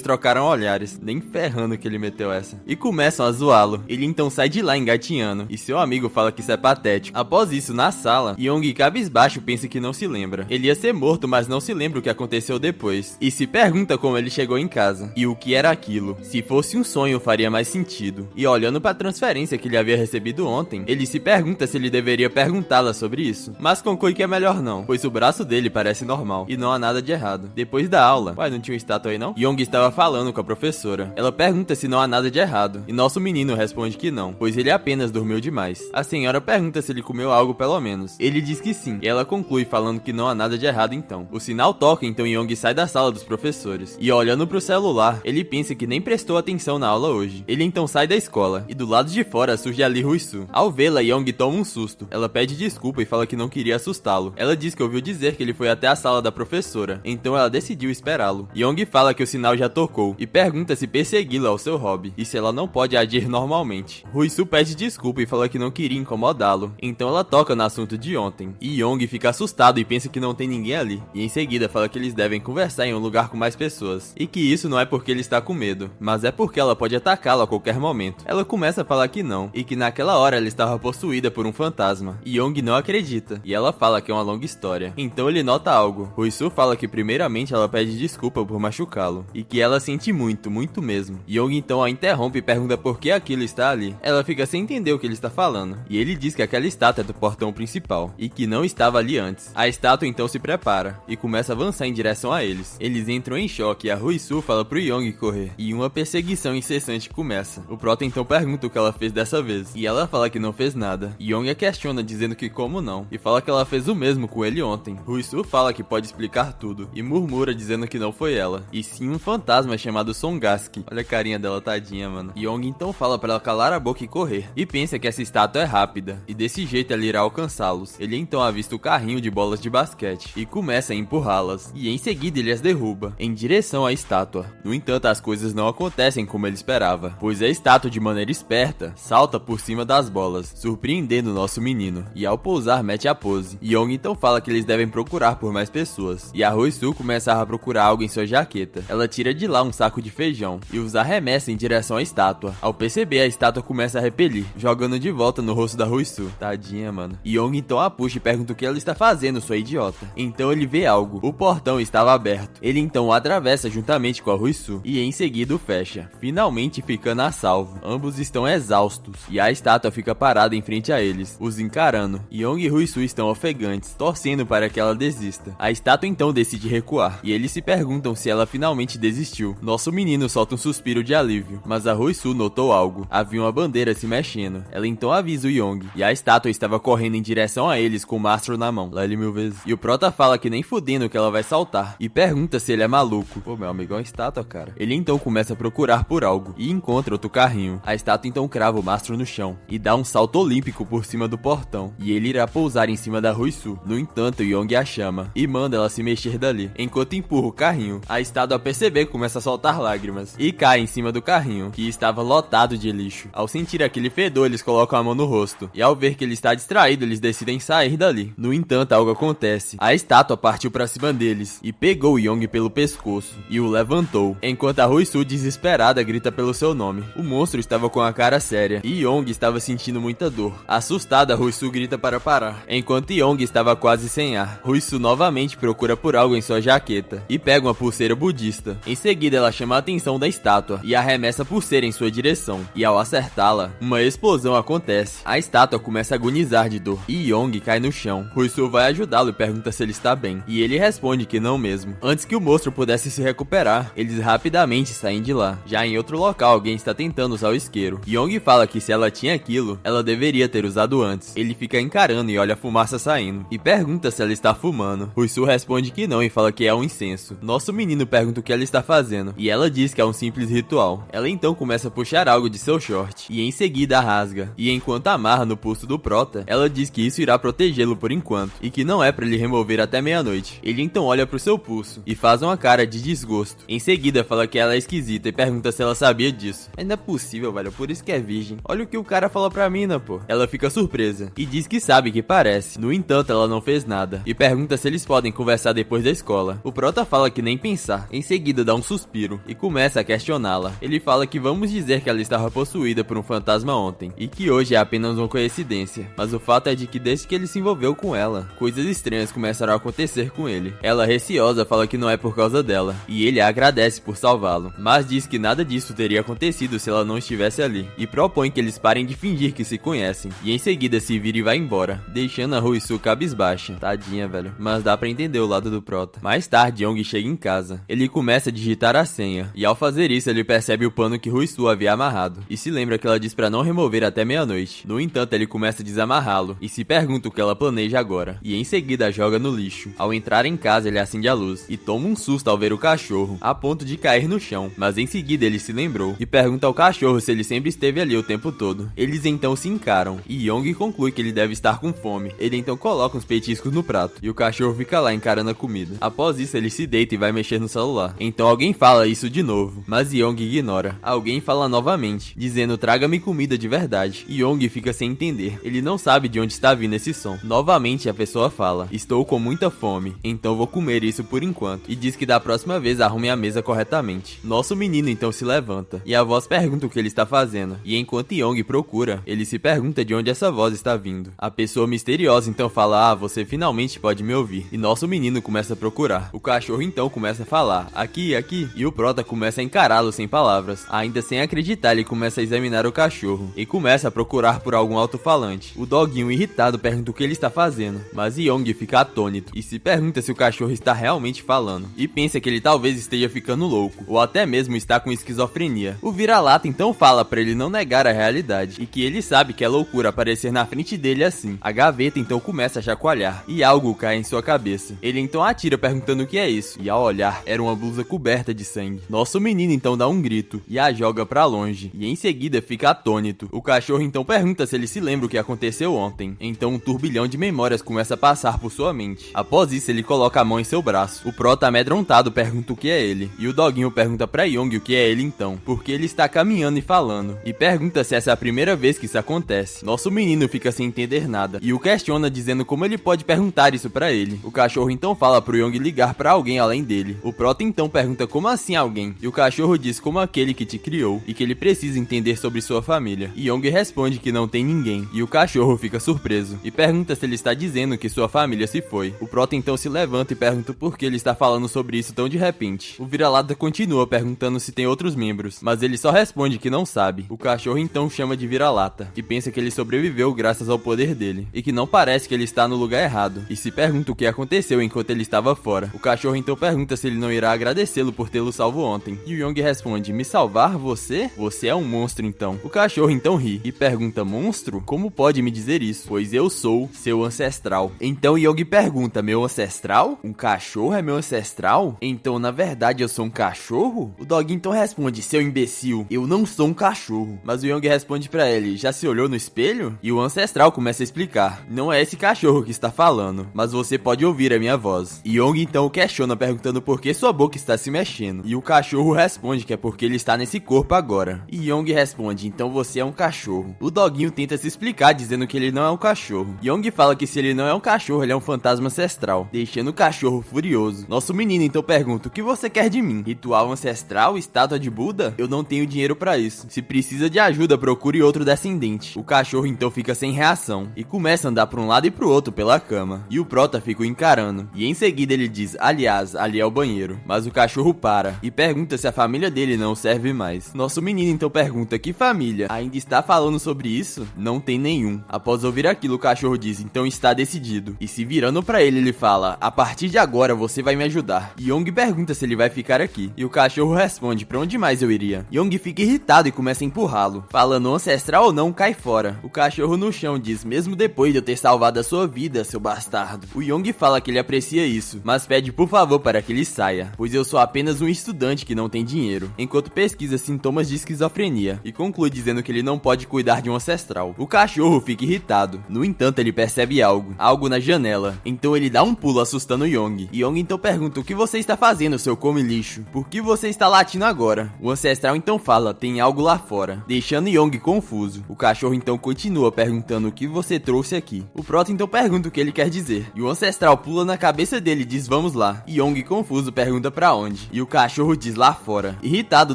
trocaram olhares, nem ferrando que ele meteu essa, e começam a zoá-lo. Ele então sai de lá engatinhando e seu amigo fala que isso é patético. Após isso, na sala, Young cabisbaixo pensa que não se lembra. Ele ia ser morto, mas não se lembra o que aconteceu depois e se pergunta como ele chegou em casa e o que era aquilo. Se fosse um sonho, faria mais sentido. E olhando para a transferência que ele havia recebido ontem, ele se pergunta se ele deveria perguntá-la sobre isso, mas conclui que é melhor não, pois o braço dele parece normal e não há nada de errado. Depois da aula, uai, não tinha uma estátua aí não? Young estava falando com a professora. Ela pergunta se não há nada de errado e nosso menino responde que não, pois ele apenas dormiu demais. A senhora pergunta se ele comeu algo pelo menos. Ele diz que sim, e ela conclui falando que não há nada de errado então. O sinal toca, então Young sai da sala dos professores e olhando pro celular, ele pensa que nem prestou atenção na aula hoje. Ele então sai da escola e do lado de fora surge ali Ruisu. Ao vê-la, Young toma um susto. Ela pede desculpa e fala que não queria assustá-lo. Ela diz que ouviu dizer que ele foi até a sala da professora, então ela decidiu esperá-lo. Young fala que o sinal já tocou e pergunta se persegui-la ao seu hobby e se ela não pode agir normalmente. Ruisu pede desculpa e fala que não queria incomodá-lo, então ela toca no assunto de ontem. E Young fica assustado e pensa que não tem ninguém ali, e em seguida fala que eles devem conversar em um lugar com mais pessoas, e que isso não é porque ele está com medo, mas é porque ela pode atacá-lo a qualquer momento. Ela começa a falar que não, e que naquela hora ela estava possuída por um fantasma, e Young não acredita, e ela fala que é uma longa história. Então ele nota algo. Ruisu fala que primeiramente ela pede desculpa por machucá-lo, e que ela sente muito, muito mesmo. Young então a interrompe e pergunta por que aquilo está ali. Ela fica sem entender o que ele está falando, e ele diz que aquela estátua é do portão principal, e que não estava ali antes. A estátua então se prepara, e começa a avançar em direção a eles. Eles entram em choque e a Ruisu fala pro Young correr, e uma perseguição incessante começa. O Prota então pergunta o que ela fez dessa vez, e ela fala que não fez nada. Young a questiona dizendo que como não, e fala que ela fez o mesmo com ele ontem. Ruisu fala que pode explicar tudo, e murmura dizendo que não foi ela, e sim um fantasma chamado Songaski. Olha a carinha dela, tadinha, mano. Young então fala pra ela calar a boca e correr, e pensa que essa estátua é rápida, e desse jeito ela irá alcançá-los. Ele então avista o carrinho de bolas de basquete, e começa a empurrá-las, e em seguida ele as derruba, em direção à estátua. No entanto, as coisas não acontecem como ele esperava, pois a estátua, de maneira esperta, salta por cima das bolas, surpreendendo nosso menino, e ao pousar mete a pose. Young então fala que eles devem procurar por mais pessoas, e a Ruisu começa a procurar algo em sua jaqueta. Ela tira de lá um saco de feijão, e os arremessa em direção à estátua. Ao perceber, a estátua começa a repelir, jogando de volta no rosto da Ruisu. Tadinha, mano. Young então a puxa e pergunta o que ela está fazendo, sua idiota. Então ele vê algo. O portão estava aberto. Ele então o atravessa juntamente com a Ruisu, e em seguida o fecha, finalmente ficando a salvo. Ambos estão exaustos, e a estátua fica parada em frente a eles, os encarando. Young e Ruisu estão ofegantes, torcendo para que ela desista. A estátua então decide recuar, e eles se perguntam se ela finalmente desistiu. Nosso menino solta um suspiro de alívio, mas a Ruisu notou algo. Havia uma bandeira se mexendo. Ela então avisa o Young, e a estátua estava correndo em direção a eles com o mastro na mão. Lá ele 1000 vezes. E o Prota fala que nem fudendo que ela vai saltar, e pergunta se ele é maluco. Pô, meu amigo, é uma estátua, cara. Ele então começa a procurar por algo, e encontra outro carrinho. A estátua então crava o mastro no chão, e dá um salto olímpico por cima do portão, e ele irá pousar em cima da Ruisu. No entanto, Young a chama, e manda ela se mexer dali, enquanto empurra o carrinho. A estátua, ao perceber, começa a soltar lágrimas, e cai em cima do carrinho, que estava lotado de lixo. Ao sentir aquele fedor, eles colocam a mão no rosto, e ao ver que ele está distraído, eles decidem sair dali. No entanto, algo acontece. A estátua partiu para cima deles, e pegou o Young pelo pescoço, e o levantou, enquanto a Ruisu, desesperada, grita pelo seu nome. O monstro estava com a cara séria, e Young estava sentindo muita dor. Assustada, Ruisu grita para parar, enquanto Young estava quase sem ar. Ruisu novamente procura por algo em sua jaqueta, e pega uma pulseira budista. Em seguida, ela chama a atenção da estátua, e arremessa a pulseira em sua direção, e ao acertá-la, uma explosão acontece. A estátua começa a agonizar de dor, e Young cai no chão. Ruisu vai ajudá-lo e pergunta se ele está bem, e ele responde que não mesmo. Antes que o monstro pudesse se recuperar, eles rapidamente saem de lá. Já em outro local, alguém está tentando usar o isqueiro. Young fala que se ela tinha aquilo, ela deveria ter usado antes. Ele fica encarando e olha a fumaça saindo, e pergunta se ela está fumando. Ruisu responde que não e fala que é um incenso. Nosso menino pergunta o que ela está fazendo, e ela diz que é um simples ritual. Ela então começa a puxar algo de seu short, e em seguida a rasga. E enquanto amarra no pulso do Prota, ela diz que isso irá protegê-lo por enquanto, e que não é pra ele remover até meia-noite. Ele então olha pro seu pulso, e faz uma cara de desgosto. Em seguida fala que ela é esquisita e pergunta se ela sabia disso. Mas não é possível, velho, por isso que é virgem. Olha o que o cara fala pra mina, pô. Ela fica surpresa, e diz que sabe que parece. No entanto, ela não fez nada, e pergunta se eles podem conversar depois da escola. O Prota fala que nem pensar, em seguida dá um suspiro e começa a questioná-la. Ele fala que vamos dizer que ela estava possuída por um fantasma ontem, e que hoje é apenas uma coincidência, mas o fato é de que desde que ele se envolveu com ela, coisas estranhas começaram a acontecer com ele. Ela, receosa, fala que não é por causa dela, e ele a agradece por salvá-lo, mas diz que nada disso teria acontecido se ela não estivesse ali, e propõe que eles parem de fingir que se conhecem, e em seguida se vira e vai embora, deixando a Ruisu cabisbaixa. Tadinha, velho, mas dá pra entender o lado do Prota. Mais tarde, Young chega em casa. Ele começa a digitar a senha, e ao fazer isso ele percebe o pano que Ruisu havia amarrado, e se lembra que ela disse pra não remover até meia-noite. No entanto, ele começa a desamarrá-lo, e se pergunta o que ela planeja agora, e em seguida joga no lixo. Ao entrar em casa, ele acende a luz, e toma um susto ao ver o cachorro, a ponto de cair no chão, mas em seguida ele se lembrou, e pergunta ao cachorro se ele sempre esteve ali o tempo todo. Eles então se encaram, e Young conclui que ele deve estar com fome. Ele então coloca uns petiscos no prato, e o cachorro fica lá encarando a comida. Após isso, ele se deita e vai mexer no celular. Então alguém fala isso de novo, mas Young ignora. Alguém fala novamente, dizendo traga-me comida de verdade, e Young fica sem entender. Ele não sabe de onde está vindo esse som. Novamente a pessoa fala, estou com muita fome, então vou comer isso por enquanto, e diz que da próxima vez arrume a mesa corretamente. Nosso menino então se levanta, e a voz pergunta o que ele está fazendo, e enquanto Young procura, ele se pergunta de onde essa voz está vindo. A pessoa misteriosa então fala, você finalmente pode me ouvir, e nosso menino começa a procurar. O cachorro então começa a falar, aqui, aqui, e o Prota começa a encará-lo sem palavras. Ainda sem acreditar, ele começa a examinar o cachorro, e começa a procurar por algum alto-falante. O doguinho irritado pergunta o que ele está fazendo, mas Young fica atônito, e se pergunta se o cachorro está realmente falando, e pensa que ele talvez esteja ficando louco, ou até mesmo está com esquizofrenia. O vira-lata então fala pra ele não negar a realidade, e que ele sabe que é loucura aparecer na frente dele assim. A gaveta então começa a chacoalhar, e algo cai em sua cabeça. Ele então atira perguntando o que é isso, e ao olhar, era uma blusa coberta de sangue. Nosso menino então dá um grito, e a joga pra longe, e em seguida fica atônito. O cachorro então pergunta se ele se lembra o que aconteceu ontem. Então um turbilhão de memórias começa a passar por sua mente. Após isso, ele coloca a mão em seu braço. O Prota, amedrontado, pergunta o que é ele, e o doguinho pergunta pra Young o que é ele então, porque ele está caminhando e falando, e pergunta se essa é a primeira vez que isso acontece. Nosso menino fica sem entender nada, e o questiona dizendo como ele pode perguntar isso pra ele. O cachorro então fala pro Young ligar pra alguém além dele. O Prota então pergunta como assim alguém, e o cachorro diz como aquele que te criou, e que ele precisa entender sobre sua família. E Young responde que não tem ninguém, e o cachorro fica surpreso, e pergunta se ele está dizendo que sua família se foi. O Prota então se levanta e pergunta por que ele está falando sobre isso tão de repente. O vira-lata continua perguntando se tem outros membros, mas ele só responde que não sabe. O cachorro então chama de vira-lata, e pensa que ele sobreviveu graças ao poder dele, e que não parece que ele está no lugar errado, e se pergunta o que aconteceu enquanto ele estava fora. O cachorro então pergunta se ele não irá agradecê-lo por tê-lo salvo ontem, e o Young responde, me salvar você? Você é um monstro então. O cachorro então ri, e pergunta, monstro? Como pode me dizer isso? Pois eu sou seu ancestral. Então Young pergunta, meu ancestral? Um cachorro é meu ancestral? Então na verdade eu sou um cachorro? O doguinho então responde, seu imbecil, eu não sou um cachorro. Mas o Young responde pra ele, já se olhou no espelho? E o ancestral começa a explicar, não é esse cachorro que está falando, mas você pode ouvir a minha voz. E Young então o questiona perguntando por que sua boca está se mexendo, e o cachorro responde que é porque ele está nesse corpo agora. E Young responde, então você é um cachorro. O doguinho tenta se explicar dizendo que ele não é um cachorro. Young fala que se ele não é um cachorro, ele é um fantasma ancestral, deixando o cachorro furioso. Nosso menino então pergunta, o que você quer de mim? Ritual ancestral? Estátua de Buda? Eu não tenho dinheiro pra isso. Se precisa de ajuda, procure outro descendente. O cachorro então fica sem reação, e começa a andar pra um lado e pro outro pela cama. E o Prota fica o encarando, e em seguida ele diz, aliás, ali é o banheiro. Mas o cachorro para, e pergunta se a família dele não serve mais. Nosso menino então pergunta, que família? Ainda está falando sobre isso? Não tem nenhum. Após ouvir aquilo, o cachorro diz, então está decidido. E se virando pra ele fala, a partir de agora você vai me ajudar. Young pergunta se ele vai ficar aqui, e o cachorro responde, pra onde mais eu iria? Young fica irritado e começa a empurrá-lo, falando, ancestral ou não, cai fora. O cachorro no chão diz, mesmo depois de eu ter salvado a sua vida, seu bastardo. O Young fala que ele aprecia isso, mas pede por favor para que ele saia, pois eu sou apenas um estudante que não tem dinheiro, enquanto pesquisa sintomas de esquizofrenia, e conclui dizendo que ele não pode cuidar de um ancestral. O cachorro fica irritado, no entanto ele percebe algo na janela, então ele dá um pulo assustando Young. Young então pergunta, o que você está fazendo, seu come lixo? Por que você está latindo agora? O ancestral então fala, tem algo lá fora, deixando Young confuso. O cachorro então continua perguntando o que você trouxe aqui. O Prota então pergunta o que ele quer dizer, e o ancestral ancestral pula na cabeça dele e diz vamos lá. Yong, confuso, pergunta pra onde. E o cachorro diz lá fora. Irritado,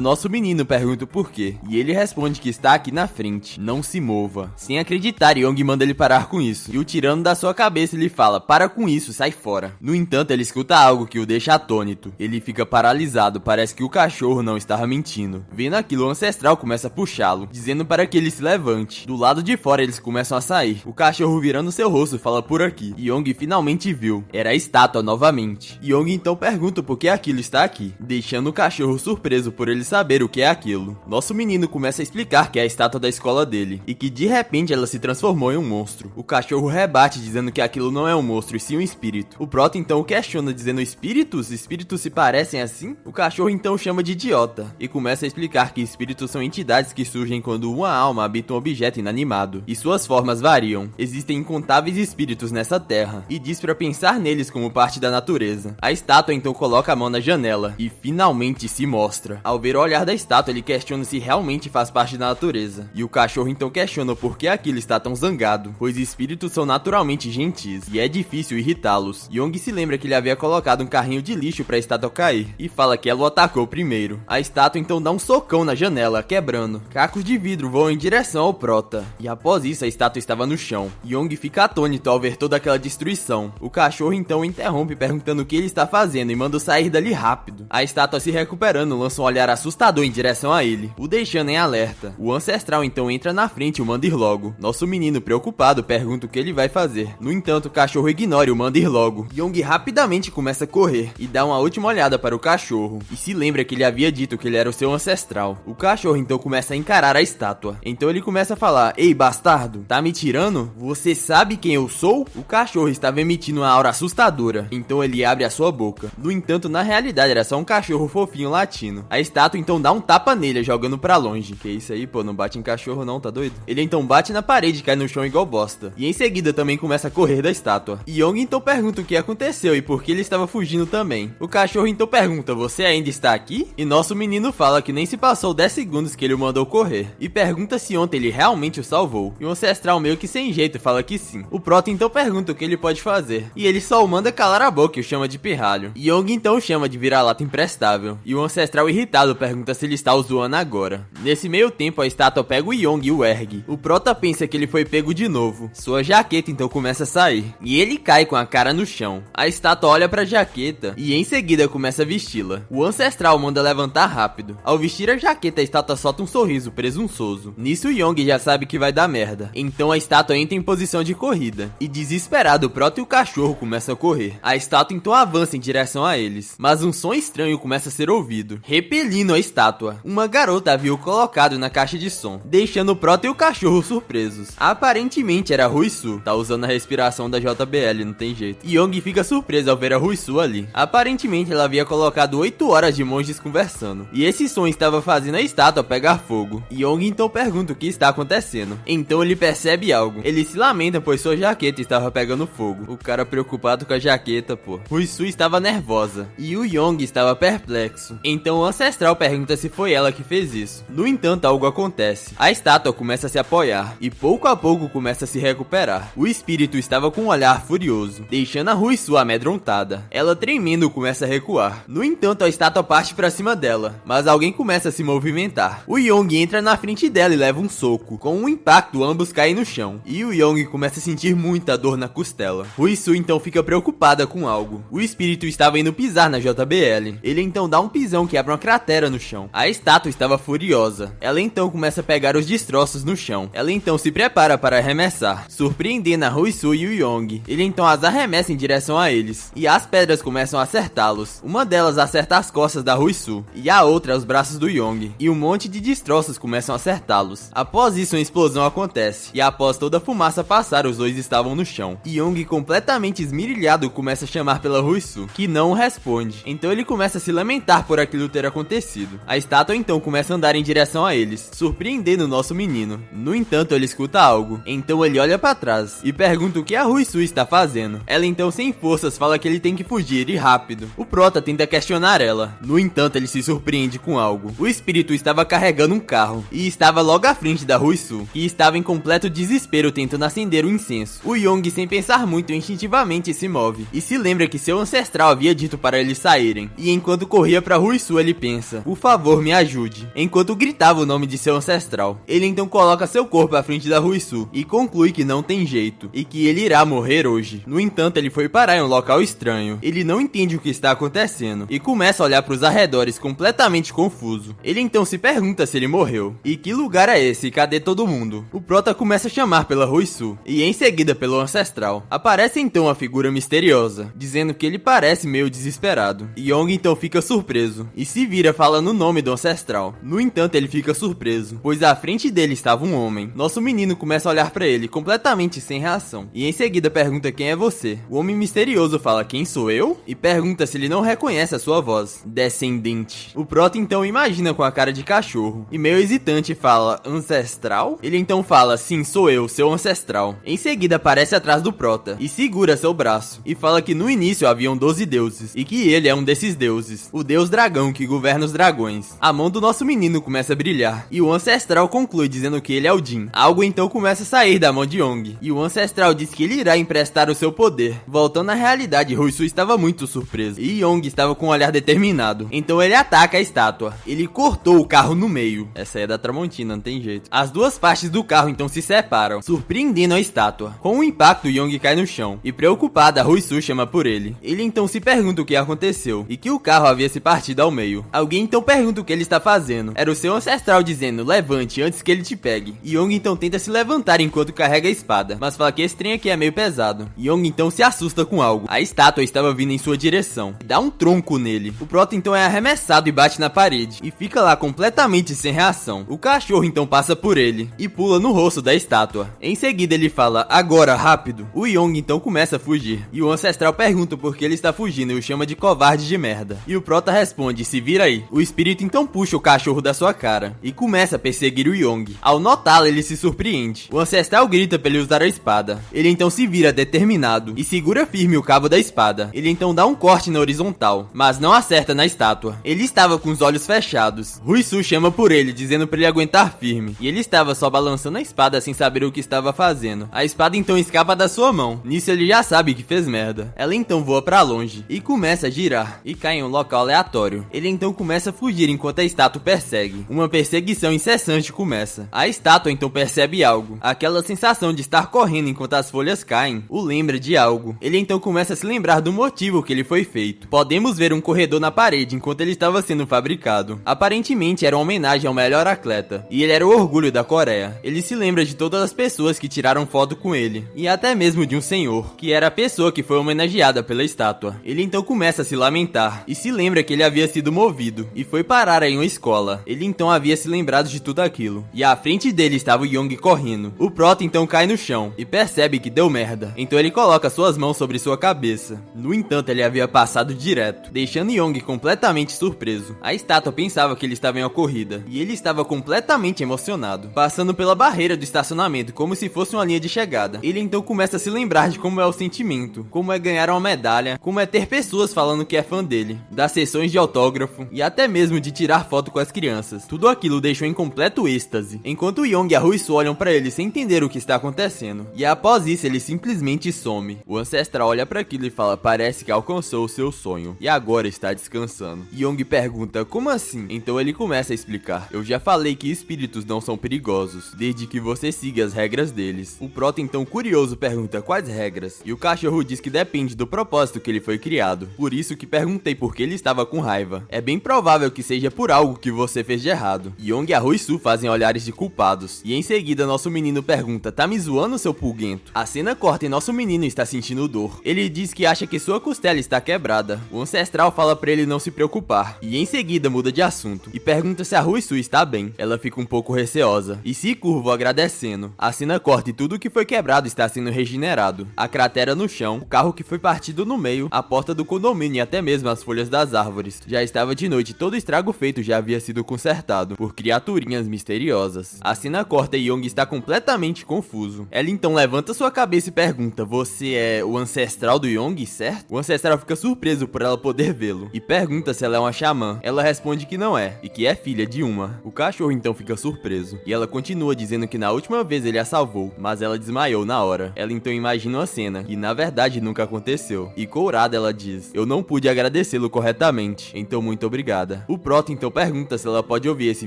nosso menino pergunta o porquê. E ele responde que está aqui na frente. Não se mova. Sem acreditar, Yong manda ele parar com isso. E o tirando da sua cabeça ele fala, para com isso, sai fora. No entanto, ele escuta algo que o deixa atônito. Ele fica paralisado, parece que o cachorro não estava mentindo. Vendo aquilo, o ancestral começa a puxá-lo, dizendo para que ele se levante. Do lado de fora eles começam a sair. O cachorro virando seu rosto fala por aqui. Yong finalmente viu. Era a estátua novamente. Yong então pergunta por que aquilo está aqui, deixando o cachorro surpreso por ele saber o que é aquilo. Nosso menino começa a explicar que é a estátua da escola dele, e que de repente ela se transformou em um monstro. O cachorro rebate dizendo que aquilo não é um monstro e sim um espírito. O Prota então o questiona dizendo espíritos? Espíritos se parecem assim? O cachorro então chama de idiota, e começa a explicar que espíritos são entidades que surgem quando uma alma habita um objeto inanimado, e suas formas variam. Existem incontáveis espíritos nessa terra, e diz pra pensar neles como parte da natureza. A estátua então coloca a mão na janela, e finalmente se mostra. Ao ver o olhar da estátua, ele questiona se realmente faz parte da natureza, e o cachorro então questiona por que aquilo está tão zangado, pois espíritos são naturalmente gentis, e é difícil irritá-los. Yong se lembra que ele havia colocado um carrinho de lixo pra estátua cair, e fala que ela o atacou primeiro. A estátua então dá um socão na janela, quebrando. Cacos de vidro voam em direção ao Prota, e após isso a estátua estava no chão. Yong fica atônito ao ver toda aquela destruição. O cachorro então o interrompe perguntando o que ele está fazendo e manda sair dali rápido. A estátua se recuperando lança um olhar assustador em direção a ele, o deixando em alerta. O ancestral então entra na frente e o manda ir logo. Nosso menino preocupado pergunta o que ele vai fazer. No entanto, o cachorro ignora e o manda ir logo. Yong rapidamente começa a correr e dá uma última olhada para o cachorro e se lembra que ele havia dito que ele era o seu ancestral. O cachorro então começa a encarar a estátua. Então ele começa a falar, ei bastardo, tá me tirando? Você sabe quem eu sou? O cachorro estava emitindo uma aura assustadora, então ele abre a sua boca. No entanto, na realidade era só um cachorro fofinho latino. A estátua então dá um tapa nele, jogando pra longe. Que isso aí, pô, não bate em cachorro não, tá doido? Ele então bate na parede e cai no chão igual bosta. E em seguida também começa a correr da estátua. Yong então pergunta o que aconteceu e por que ele estava fugindo também. O cachorro então pergunta, você ainda está aqui? E nosso menino fala que nem se passou 10 segundos que ele o mandou correr. E pergunta se ontem ele realmente o salvou. E o ancestral meio que sem jeito fala que sim. O Prota então pergunta o que ele pode fazer. E ele só o manda calar a boca e o chama de pirralho. Yong então o chama de vira-lata imprestável. E o ancestral irritado pergunta se ele está o zoando agora. Nesse meio tempo a estátua pega o Yong e o ergue. O Prota pensa que ele foi pego de novo. Sua jaqueta então começa a sair. E ele cai com a cara no chão. A estátua olha pra jaqueta e em seguida começa a vesti-la. O ancestral manda levantar rápido. Ao vestir a jaqueta, a estátua solta um sorriso presunçoso. Nisso, Yong já sabe que vai dar merda. Então a estátua entra em posição de corrida. E desesperado, o Prota e o cachorro começam a correr. A estátua então avança em direção a eles. Mas um som estranho começa a ser ouvido, repelindo a estátua. Uma garota havia o colocado na caixa de som, deixando o Prota e o cachorro surpresos. Aparentemente era Ruisu. Tá usando a respiração da JBL, não tem jeito. Yong fica surpreso ao ver a Ruisu ali. Aparentemente ela havia colocado 8 horas de monges conversando. E esse som estava fazendo a estátua pegar fogo. Yong então pergunta o que está acontecendo. Então ele percebe algo. Ele se lamenta pois sua jaqueta estava pegando fogo. O cara preocupado com a jaqueta, pô. Ruisu estava nervosa. E o Yong estava perplexo. Então o ancestral pergunta se foi ela que fez isso. No entanto, algo acontece. A estátua começa a se apoiar. E pouco a pouco começa a se recuperar. O espírito estava com um olhar furioso, deixando a Ruisu amedrontada. Ela tremendo começa a recuar. No entanto, a estátua parte pra cima dela. Mas alguém começa a se movimentar. O Yong entra na frente dela e leva um soco. Com um impacto, ambos caem no chão. E o Yong começa a sentir muita dor na costela. Ruisu então fica preocupada com algo. O espírito estava indo pisar na JBL. Ele então dá um pisão que abre uma cratera no chão. A estátua estava furiosa. Ela então começa a pegar os destroços no chão. Ela então se prepara para arremessar, surpreendendo a Ruisu e o Yong. Ele então as arremessa em direção a eles. E as pedras começam a acertá-los. Uma delas acerta as costas da Ruisu. E a outra os braços do Yong. E um monte de destroços começam a acertá-los. Após isso, uma explosão acontece. E após toda a fumaça passar, os dois estavam no chão. Yong, completamente esmirilhado, começa a chamar pela Ruisu, que não o responde. Então ele começa a se lamentar por aquilo ter acontecido. A estátua então começa a andar em direção a eles, surpreendendo o nosso menino. No entanto, ele escuta algo. Então ele olha para trás e pergunta o que a Ruisu está fazendo. Ela então, sem forças, fala que ele tem que fugir e rápido. O Prota tenta questionar ela. No entanto, ele se surpreende com algo. O espírito estava carregando um carro e estava logo à frente da Ruisu, que estava em completo desespero tentando acender o incenso. O Yong, sem pensar muito, instintivamente instintivamente se move e se lembra que seu ancestral havia dito para eles saírem. E enquanto corria para Ruiçu, ele pensa: por favor, me ajude, enquanto gritava o nome de seu ancestral. Ele então coloca seu corpo à frente da Ruiçu e conclui que não tem jeito e que ele irá morrer hoje. No entanto, ele foi parar em um local estranho. Ele não entende o que está acontecendo e começa a olhar para os arredores completamente confuso. Ele então se pergunta se ele morreu. E que lugar é esse? Cadê todo mundo? O prota começa a chamar pela Ruiçu e em seguida pelo ancestral. Aparece então uma figura misteriosa, dizendo que ele parece meio desesperado. Young então fica surpreso e se vira falando o nome do ancestral. No entanto, ele fica surpreso, pois à frente dele estava um homem. Nosso menino começa a olhar para ele completamente sem reação e em seguida pergunta quem é você. O homem misterioso fala: quem sou eu? E pergunta se ele não reconhece a sua voz. Descendente. O prota então imagina com a cara de cachorro e meio hesitante fala: ancestral? Ele então fala: sim, sou eu, seu ancestral. Em seguida aparece atrás do prota e segura seu braço e fala que no início haviam 12 deuses e que ele é um desses deuses, o deus dragão que governa os dragões. A mão do nosso menino começa a brilhar e o ancestral conclui dizendo que ele é o Jin. Algo então começa a sair da mão de Young e o ancestral diz que ele irá emprestar o seu poder. Voltando à realidade, Ruiçu estava muito surpreso e Young estava com um olhar determinado. Então ele ataca a estátua. Ele cortou o carro no meio. Essa é da Tramontina, não tem jeito. As duas partes do carro então se separam, surpreendendo a estátua. Com o impacto, Young cai no chão e preocupada, Ruiçu chama por ele. Ele então se pergunta o que aconteceu e que o carro havia se partido ao meio. Alguém então pergunta o que ele está fazendo. Era o seu ancestral dizendo: levante antes que ele te pegue. Young então tenta se levantar enquanto carrega a espada, mas fala que esse trem aqui é meio pesado. Young então se assusta com algo. A estátua estava vindo em sua direção e dá um tronco nele. O prota então é arremessado e bate na parede e fica lá completamente sem reação. O cachorro então passa por ele e pula no rosto da estátua. Em seguida ele fala: agora, rápido. O Young então começa a fugir e o ancestral pergunta por que ele está fugindo e o chama de covarde de merda. E o prota responde: se vira aí. O espírito então puxa o cachorro da sua cara e começa a perseguir o Young. Ao notá-lo, ele se surpreende. O ancestral grita para ele usar a espada. Ele então se vira determinado e segura firme o cabo da espada. Ele então dá um corte na horizontal, mas não acerta na estátua. Ele estava com os olhos fechados. Ruiçu chama por ele, dizendo para ele aguentar firme, e ele estava só balançando a espada sem saber o que estava fazendo. A espada então escapa da sua mão. Nisso ele já sabe que fez merda. Ela então voa para longe e começa a girar e cai em um local aleatório. Ele então começa a fugir enquanto a estátua persegue. Uma perseguição incessante começa. A estátua então percebe algo. Aquela sensação de estar correndo enquanto as folhas caem o lembra de algo. Ele então começa a se lembrar do motivo que ele foi feito. Podemos ver um corredor na parede enquanto ele estava sendo fabricado. Aparentemente era uma homenagem ao melhor atleta e ele era o orgulho da Coreia. Ele se lembra de todas as pessoas que tiraram foto com ele e até mesmo de um senhor, que era a pessoa que foi homenageada pela estátua. Ele então começa a se lamentar e se lembra que ele havia sido movido e foi parar em uma escola. Ele então havia se lembrado de tudo aquilo e à frente dele estava o Young correndo. O prota então cai no chão e percebe que deu merda. Então ele coloca suas mãos sobre sua cabeça. No entanto, ele havia passado direto, deixando Young completamente surpreso. A estátua pensava que ele estava em uma corrida e ele estava completamente emocionado, passando pela barreira do estacionamento como se fosse uma linha de chegada. Ele então começa a se lembrar de como é o sentimento, como é ganhar uma medalha, como é ter pessoas falando que é fã dele, das sessões de autógrafo e até mesmo de tirar foto com as crianças. Tudo aquilo deixou em completo êxtase, enquanto Young e a Ruiçu olham para ele sem entender o que está acontecendo. E após isso, ele simplesmente some. O ancestral olha para aquilo e fala: parece que alcançou o seu sonho e agora está descansando. Young pergunta: como assim? Então ele começa a explicar: eu já falei que espíritos não são perigosos, desde que você siga as regras deles. O prota então curioso pergunta: quais regras? E o cachorro diz que depende do propósito que ele foi criado. Por isso que perguntei por que ele estava com raiva. É bem provável que seja por algo que você fez de errado. Young e a Ruiçu fazem olhares de culpados. E em seguida nosso menino pergunta: tá me zoando, seu pulguento? A cena corta e nosso menino está sentindo dor. Ele diz que acha que sua costela está quebrada. O ancestral fala pra ele não se preocupar. E em seguida muda de assunto e pergunta se a Ruiçu está bem. Ela fica um pouco receosa e se curva agradecendo. A cena corta e tudo que foi quebrado está sendo regenerado. A cratera no chão, o carro que foi partido no meio, a porta do condomínio e até mesmo as folhas das árvores. Já estava de noite e todo o estrago feito já havia sido consertado por criaturinhas misteriosas. A cena corta e Young está completamente confuso. Ela então levanta sua cabeça e pergunta: você é o ancestral do Young, certo? O ancestral fica surpreso por ela poder vê-lo e pergunta se ela é uma xamã. Ela responde que não é e que é filha de uma. O cachorro então fica surpreso e ela continua dizendo que na última vez ele a salvou, mas ela desmaiou na hora. Ela então imagina uma cena cena, e na verdade nunca aconteceu. E courada ela diz, eu não pude agradecê-lo corretamente, então muito obrigada. O Prota então pergunta se ela pode ouvir esse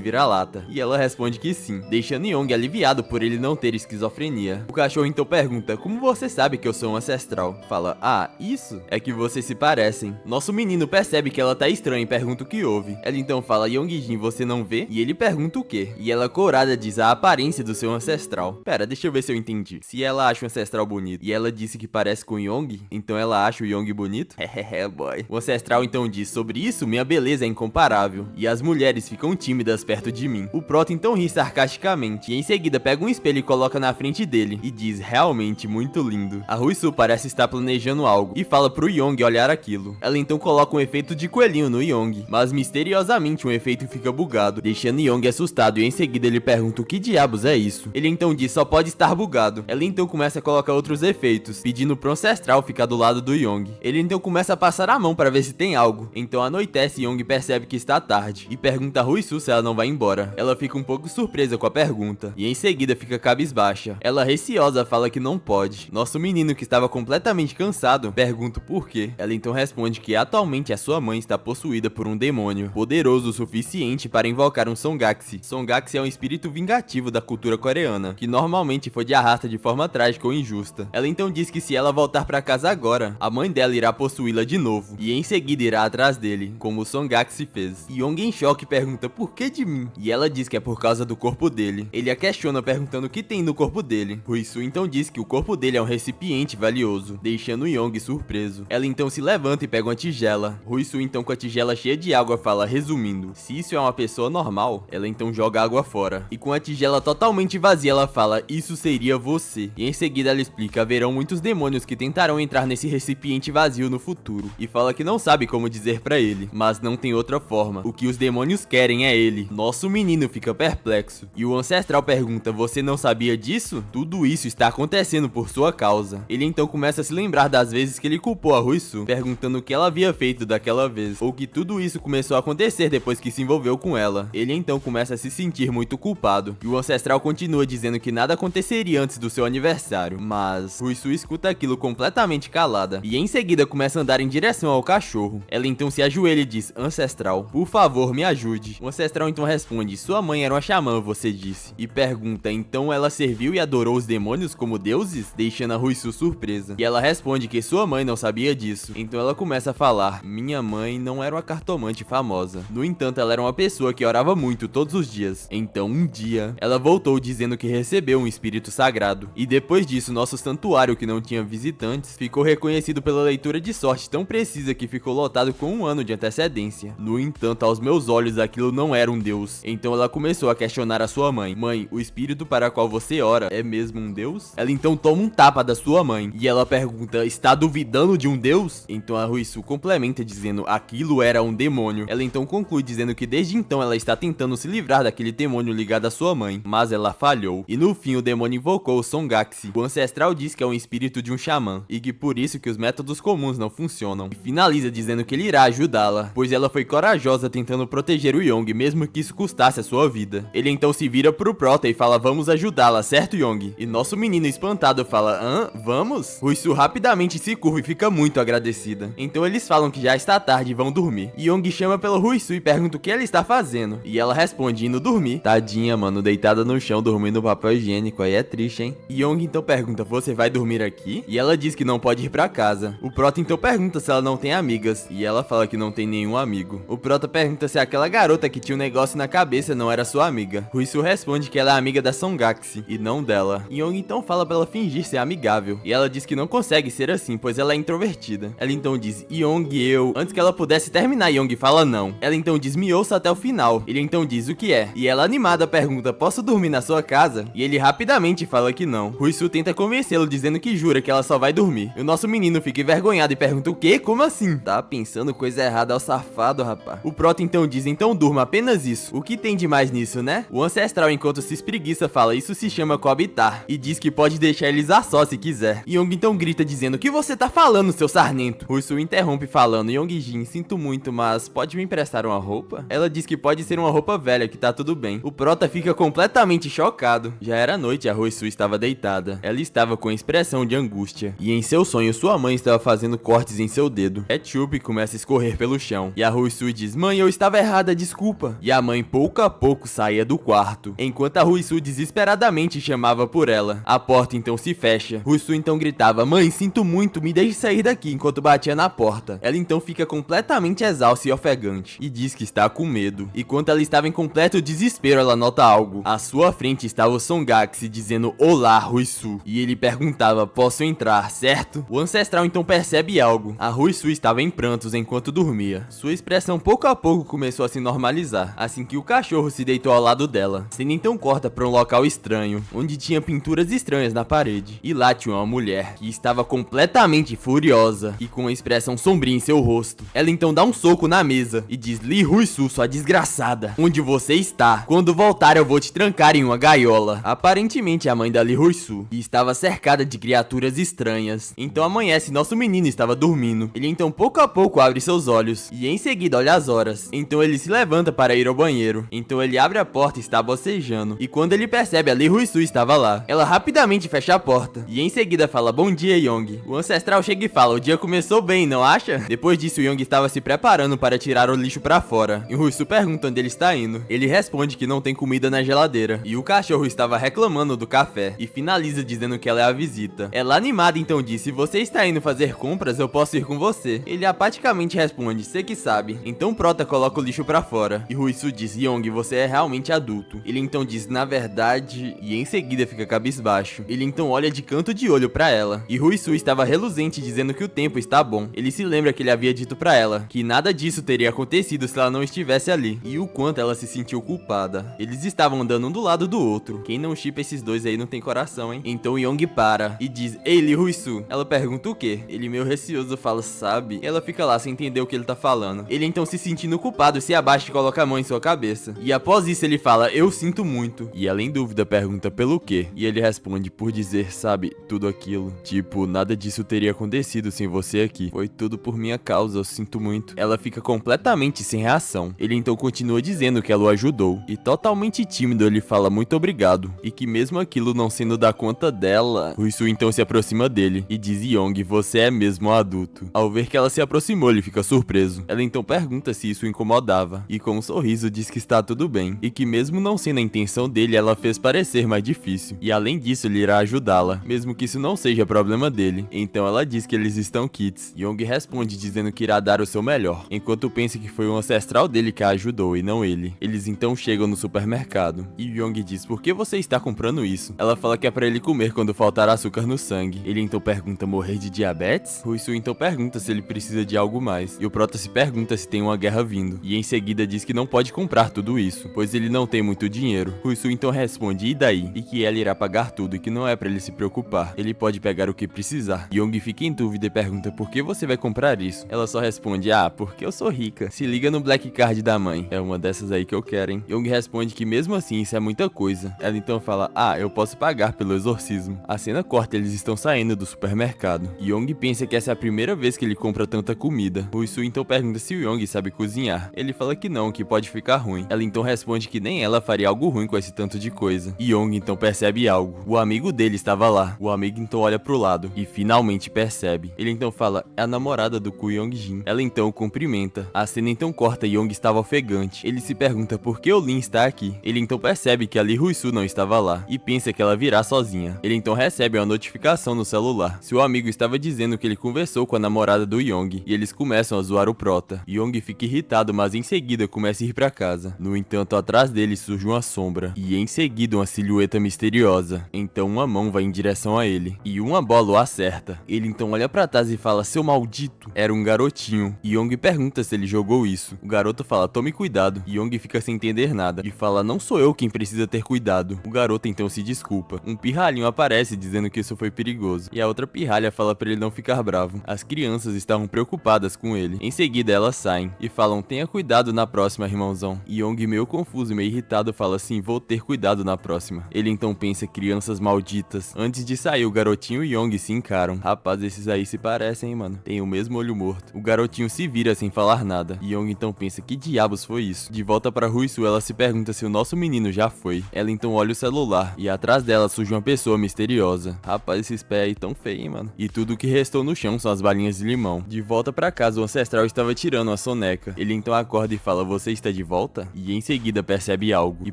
vira-lata, e ela responde que sim, deixando Young aliviado por ele não ter esquizofrenia. O cachorro então pergunta, como você sabe que eu sou um ancestral? Fala, ah, isso? É que vocês se parecem. Nosso menino percebe que ela tá estranha e pergunta o que houve. Ela então fala, Young-jin, você não vê? E ele pergunta o quê? E ela courada diz a aparência do seu ancestral. Pera, deixa eu ver se eu entendi. Se ela acha o ancestral bonito e ela disse que parece com o Young, então ela acha o Young bonito? Hehehe, boy. O ancestral então diz, sobre isso, minha beleza é incomparável. E as mulheres ficam tímidas perto de mim. O Prota então ri sarcasticamente. E em seguida pega um espelho e coloca na frente dele. E diz, realmente muito lindo. A Ruisu parece estar planejando algo. E fala pro Young olhar aquilo. Ela então coloca um efeito de coelhinho no Young. Mas misteriosamente um efeito fica bugado, deixando Young assustado. E em seguida ele pergunta o que diabos é isso. Ele então diz, só pode estar bugado. Ela então começa a colocar outros efeitos, pedindo pro ancestral ficar do lado do Young. Ele então começa a passar a mão para ver se tem algo. Então anoitece e Young percebe que está tarde. E pergunta a Ruisu se ela não vai embora. Ela fica um pouco surpresa com a pergunta. E em seguida fica cabisbaixa. Ela receosa fala que não pode. Nosso menino, que estava completamente cansado, pergunta o porquê. Ela então responde que atualmente a sua mãe está possuída por um demônio poderoso o suficiente para invocar um Songaxi. Songaxi é um espírito vingativo da cultura coreana, que normalmente foi de arrasta de forma trágica ou injusta. Ela então diz que se ela voltar para casa agora, a mãe dela irá possuí-la de novo, e em seguida irá atrás dele, como o Songaxi fez. Young em choque pergunta por que de mim? E ela diz que é por causa do corpo dele. Ele a questiona perguntando o que tem no corpo dele. Ruisu então diz que o corpo dele é um recipiente valioso, deixando Young surpreso. Ela então se levanta e pega uma tigela. Ruisu então com a tigela cheia de água fala, resumindo, se isso é uma pessoa normal, ela então joga água fora. E com a tigela totalmente vazia ela fala, isso seria você. E em seguida ela explica, haverão muitos demônios que tentarão entrar nesse recipiente vazio no futuro. E fala que não sabe como dizer pra ele, mas não tem outra forma. O que os demônios querem é ele. Nosso menino fica perplexo. E o ancestral pergunta, você não sabia disso? Tudo isso está acontecendo por sua causa. Ele então começa a se lembrar das vezes que ele culpou a Ruisu, perguntando o que ela havia feito daquela vez, ou que tudo isso começou a acontecer depois que se envolveu com ela. Ele então começa a se sentir muito culpado. E o ancestral continua dizendo que nada aconteceria antes do seu aniversário, mas Ruisu escuta aquilo completamente calada. E em seguida começa a andar em direção ao cachorro. Ela então se ajoelha e diz, ancestral, por favor me ajude. O ancestral então responde, sua mãe era uma xamã, você disse. E pergunta, então ela serviu e adorou os demônios como deuses? Deixando a Ruisu surpresa. E ela responde que sua mãe não sabia disso. Então ela começa a falar, minha mãe não era uma cartomante famosa. No entanto, ela era uma pessoa que orava muito todos os dias. Então um dia, ela voltou dizendo que recebeu um espírito sagrado. E depois disso, nosso santuário, que não tinha visitantes, ficou reconhecido pela leitura de sorte tão precisa que ficou lotado com um ano de antecedência. No entanto, aos meus olhos, aquilo não era um deus. Então ela começou a questionar a sua mãe. Mãe, o espírito para qual você ora é mesmo um deus? Ela então toma um tapa da sua mãe. E ela pergunta, está duvidando de um deus? Então a Ruisu complementa dizendo, aquilo era um demônio. Ela então conclui dizendo que desde então ela está tentando se livrar daquele demônio ligado à sua mãe, mas ela falhou. E no fim o demônio invocou o Songaxi. O ancestral diz que é um espírito de um xamã, e que por isso que os métodos comuns não funcionam. E finaliza dizendo que ele irá ajudá-la, pois ela foi corajosa tentando proteger o Young, mesmo que isso custasse a sua vida. Ele então se vira pro Prota e fala, vamos ajudá-la, certo Young? E nosso menino espantado fala, hã? Vamos? Ruisu rapidamente se curva e fica muito agradecida. Então eles falam que já está tarde e vão dormir. Young chama pela Ruisu e pergunta o que ela está fazendo. E ela responde, indo dormir. Tadinha, mano, deitada no chão, dormindo no papel higiênico, aí é triste, hein? Young então pergunta, você vai dormir aqui? E ela diz que não pode ir pra casa. O Prota então pergunta se ela não tem amigas. E ela fala que não tem nenhum amigo. O Prota pergunta se aquela garota que tinha um negócio na cabeça não era sua amiga. Ruisu responde que ela é amiga da Songaxi, e não dela. Young então fala pra ela fingir ser amigável. E ela diz que não consegue ser assim, pois ela é introvertida. Ela então diz, Young, eu... Antes que ela pudesse terminar, Young fala não. Ela então diz, me ouça até o final. Ele então diz o que é. E ela animada pergunta, posso dormir na sua casa? E ele rapidamente fala que não. Ruisu tenta convencê-lo dizendo que jura que ela só vai dormir. E o nosso menino fica envergonhado e pergunta o quê? Como assim? Tá pensando coisa errada ao safado, rapá. O Prota então diz, então durma, apenas isso. O que tem de mais nisso, né? O ancestral, enquanto se espreguiça, fala, isso se chama coabitar. E diz que pode deixar eles a só se quiser. Young então grita dizendo, o que você tá falando, seu sarnento? Ruisu interrompe falando, Young-jin, sinto muito, mas pode me emprestar uma roupa? Ela diz que pode ser uma roupa velha, que tá tudo bem. O Prota fica completamente chocado. Já era noite e a Ruisu estava deitada. Ela estava com a expressão de angústia. E em seu sonho, sua mãe estava fazendo cortes em seu dedo. Ketchup começa a escorrer pelo chão. E a Ruisu diz: mãe, eu estava errada, desculpa. E a mãe pouco a pouco saía do quarto, enquanto a Ruisu desesperadamente chamava por ela. A porta então se fecha. Ruisu então gritava: mãe, sinto muito, me deixe sair daqui, enquanto batia na porta. Ela então fica completamente exausta e ofegante, e diz que está com medo. E quando ela estava em completo desespero, ela nota algo. À sua frente estava o Songaxi dizendo: olá, Ruisu. E ele perguntava: posso entrar, certo? O ancestral então percebe algo. A Ruisu estava em prantos enquanto dormia. Sua expressão pouco a pouco começou a se normalizar, assim que o cachorro se deitou ao lado dela. A cena então corta para um local estranho, onde tinha pinturas estranhas na parede. E lá tinha uma mulher, que estava completamente furiosa, e com uma expressão sombria em seu rosto. Ela então dá um soco na mesa, e diz: Lee Ruisu, sua desgraçada, onde você está? Quando voltar eu vou te trancar em uma gaiola. Aparentemente a mãe da Lee Ruisu, e estava cercada de criaturas estranhas. Então amanhece, nosso menino estava dormindo. Ele então pouco a pouco abre seus olhos, e em seguida olha as horas. Então ele se levanta para ir ao banheiro. Então ele abre a porta e está bocejando. E quando ele percebe, a Lee Ruisu estava lá. Ela rapidamente fecha a porta, e em seguida fala: bom dia, Young. O ancestral chega e fala: o dia começou bem, não acha? Depois disso, Young estava se preparando para tirar o lixo pra fora. E o Ruisu pergunta onde ele está indo. Ele responde que não tem comida na geladeira. E o cachorro estava reclamando do café. E finaliza dizendo que ela é a visita. Ela animada então diz: se você está indo fazer compras, eu posso ir com você. Ele apaticamente responde: você que sabe. Então Prota coloca o lixo pra fora. E Ruisu diz: Young, você é realmente adulto. Ele então diz: na verdade... E em seguida fica cabisbaixo. Ele então olha de canto de olho pra ela. E Ruisu estava reluzente dizendo que o tempo está bom. Ele se lembra que ele havia dito pra ela que nada disso teria acontecido se ela não estivesse ali. E o quanto ela se sentiu culpada. Eles estavam andando um do lado do outro. Quem não shippa esses dois aí não tem coração, hein? Então Young para e diz: ei, Lee Ruisu. Ela pergunta o quê? Ele meio receoso fala: sabe? E ela fica lá sem entender o que ele tá falando. Ele então, se sentindo culpado, se abaixa e coloca a mão em sua cabeça. E após isso ele fala: eu sinto muito. E ela em dúvida pergunta pelo quê? E ele responde por dizer, sabe, tudo aquilo. Tipo, nada disso teria acontecido sem você aqui. Foi tudo por minha causa, eu sinto muito. Ela fica completamente sem reação. Ele então continua dizendo que ela o ajudou. E totalmente tímido ele fala muito obrigado. E que mesmo aquilo não sendo da conta dela, Ruisu então se aproxima dele e diz: Young, você é mesmo um adulto. Ao ver que ela se aproximou, ele fica surpreso. Ela então pergunta se isso o incomodava. E com um sorriso diz que está tudo bem. E que mesmo não sendo a intenção dele, ela fez parecer mais difícil. E além disso, ele irá ajudá-la, mesmo que isso não seja problema dele. Então ela diz que eles estão kits. Young responde dizendo que irá dar o seu melhor, enquanto pensa que foi o ancestral dele que a ajudou e não ele. Eles então chegam no supermercado. E Young diz: por que você está comprando isso? Ela fala que é pra ele comer quando faltar açúcar no sangue. Ele então pergunta: morrer de diabetes? Ruisu então pergunta se ele precisa de algo mais. E o Prota se pergunta se tem uma guerra vindo. E em seguida diz que não pode comprar tudo isso, pois ele não tem muito dinheiro. Ruisu então responde: e daí? E que ela irá pagar tudo e que não é pra ele se preocupar. Ele pode pegar o que precisar. Young fica em dúvida e pergunta: por que você vai comprar isso? Ela só responde: ah, porque eu sou rica. Se liga no Black Card da mãe. É uma dessas aí que eu quero, hein? Young responde que mesmo assim isso é muita coisa. Ela então fala: ah, eu posso pagar pelo exorcismo. A cena corta, eles estão saindo do supermercado. Young pensa que essa é a primeira vez que ele compra tanta comida. Ruisu então pergunta se o Young sabe cozinhar. Ele fala que não, que pode ficar ruim. Ela então responde que nem ela faria algo ruim com esse tanto de coisa. Young então percebe algo. O amigo dele estava lá. O amigo então olha pro lado e finalmente percebe. Ele então fala: é a namorada do Ku Young-jin. Ela então o cumprimenta. A cena então corta e Young estava ofegante. Ele se pergunta por que o Lin está aqui. Ele então percebe que a Lee Ruisu não estava lá e pensa que ela virá sozinha. Ele então recebe uma notificação no celular. Seu amigo estava dizendo que ele conversou com a namorada do Young e eles começam a zoar o Prota. Young fica irritado, mas em seguida começa a ir pra casa. No entanto, atrás dele surge uma sombra e em seguida uma silhueta misteriosa. Então uma mão vai em direção a ele e uma bola o acerta. Ele então olha pra trás e fala: seu maldito. Era um garotinho. Young pergunta se ele jogou isso. O garoto fala: tome cuidado. Young fica sem entender nada e fala: não sou eu quem precisa ter cuidado. O garoto então se desculpa. Um pirralhinho aparece dizendo que isso foi perigoso e a outra pirralha fala pra ele não ficar bravo. As crianças estavam preocupadas com ele. Em seguida elas saem e falam: tenha cuidado na próxima, irmãozão. Young, meio confuso e meio irritado, fala assim: vou ter cuidado na próxima. Ele então pensa: crianças malditas. Antes de sair, o garotinho e Young se encaram. Rapaz, esses aí se parecem, hein, mano. Tem o mesmo olho morto. O garotinho se vira sem falar nada. Young então pensa: que diabos foi isso? De volta pra Ruisu, ela se pergunta se o nosso menino já foi. Ela então olha o celular e atrás dela surge uma pessoa misteriosa. Rapaz, esses pés aí tão feios, hein, mano. E tudo que restou no chão são as balinhas de limão. De volta pra casa, o ancestral estava tirando uma soneca. Ele então acorda e fala, você está de volta? E em seguida percebe algo. E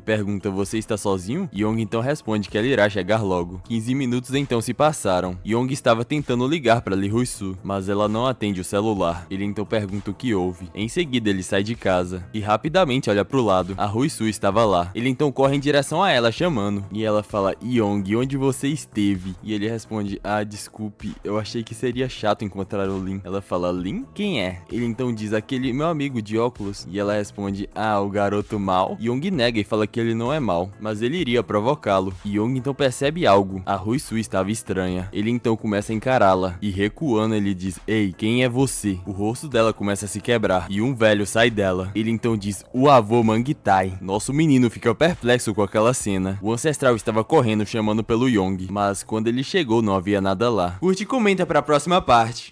pergunta, você está sozinho? Yong então responde que ela irá chegar logo. 15 minutos então se passaram. Yong estava tentando ligar pra Lee Hui-Soo, mas ela não atende o celular. Ele então pergunta o que houve. Em seguida ele sai de casa e rapidamente olha pro lado. A Hui-Soo estava lá. Ele então corre em direção a ela chamando. E ela fala, Yong, onde você esteve? E ele responde, desculpe, eu achei que seria chato encontrar o Lin. Ela fala, Lin? Quem é? Ele então diz, aquele meu amigo de óculos. E ela responde, o garoto mau? Yong nega e fala que ele não é mau, mas ele iria provocá-lo. Yong então percebe algo. A Hui-Soo estava estranha. Ele então começa a encará-la. E recuando ele diz, ei, quem é você? O rosto dela começa a se quebrar. E um velho sai dela. Ele então diz, o avô Mangitai. Nosso menino fica perplexo com aquela cena. O ancestral estava correndo chamando pelo Yong, mas quando ele chegou não havia nada lá. Curte e comenta pra próxima parte.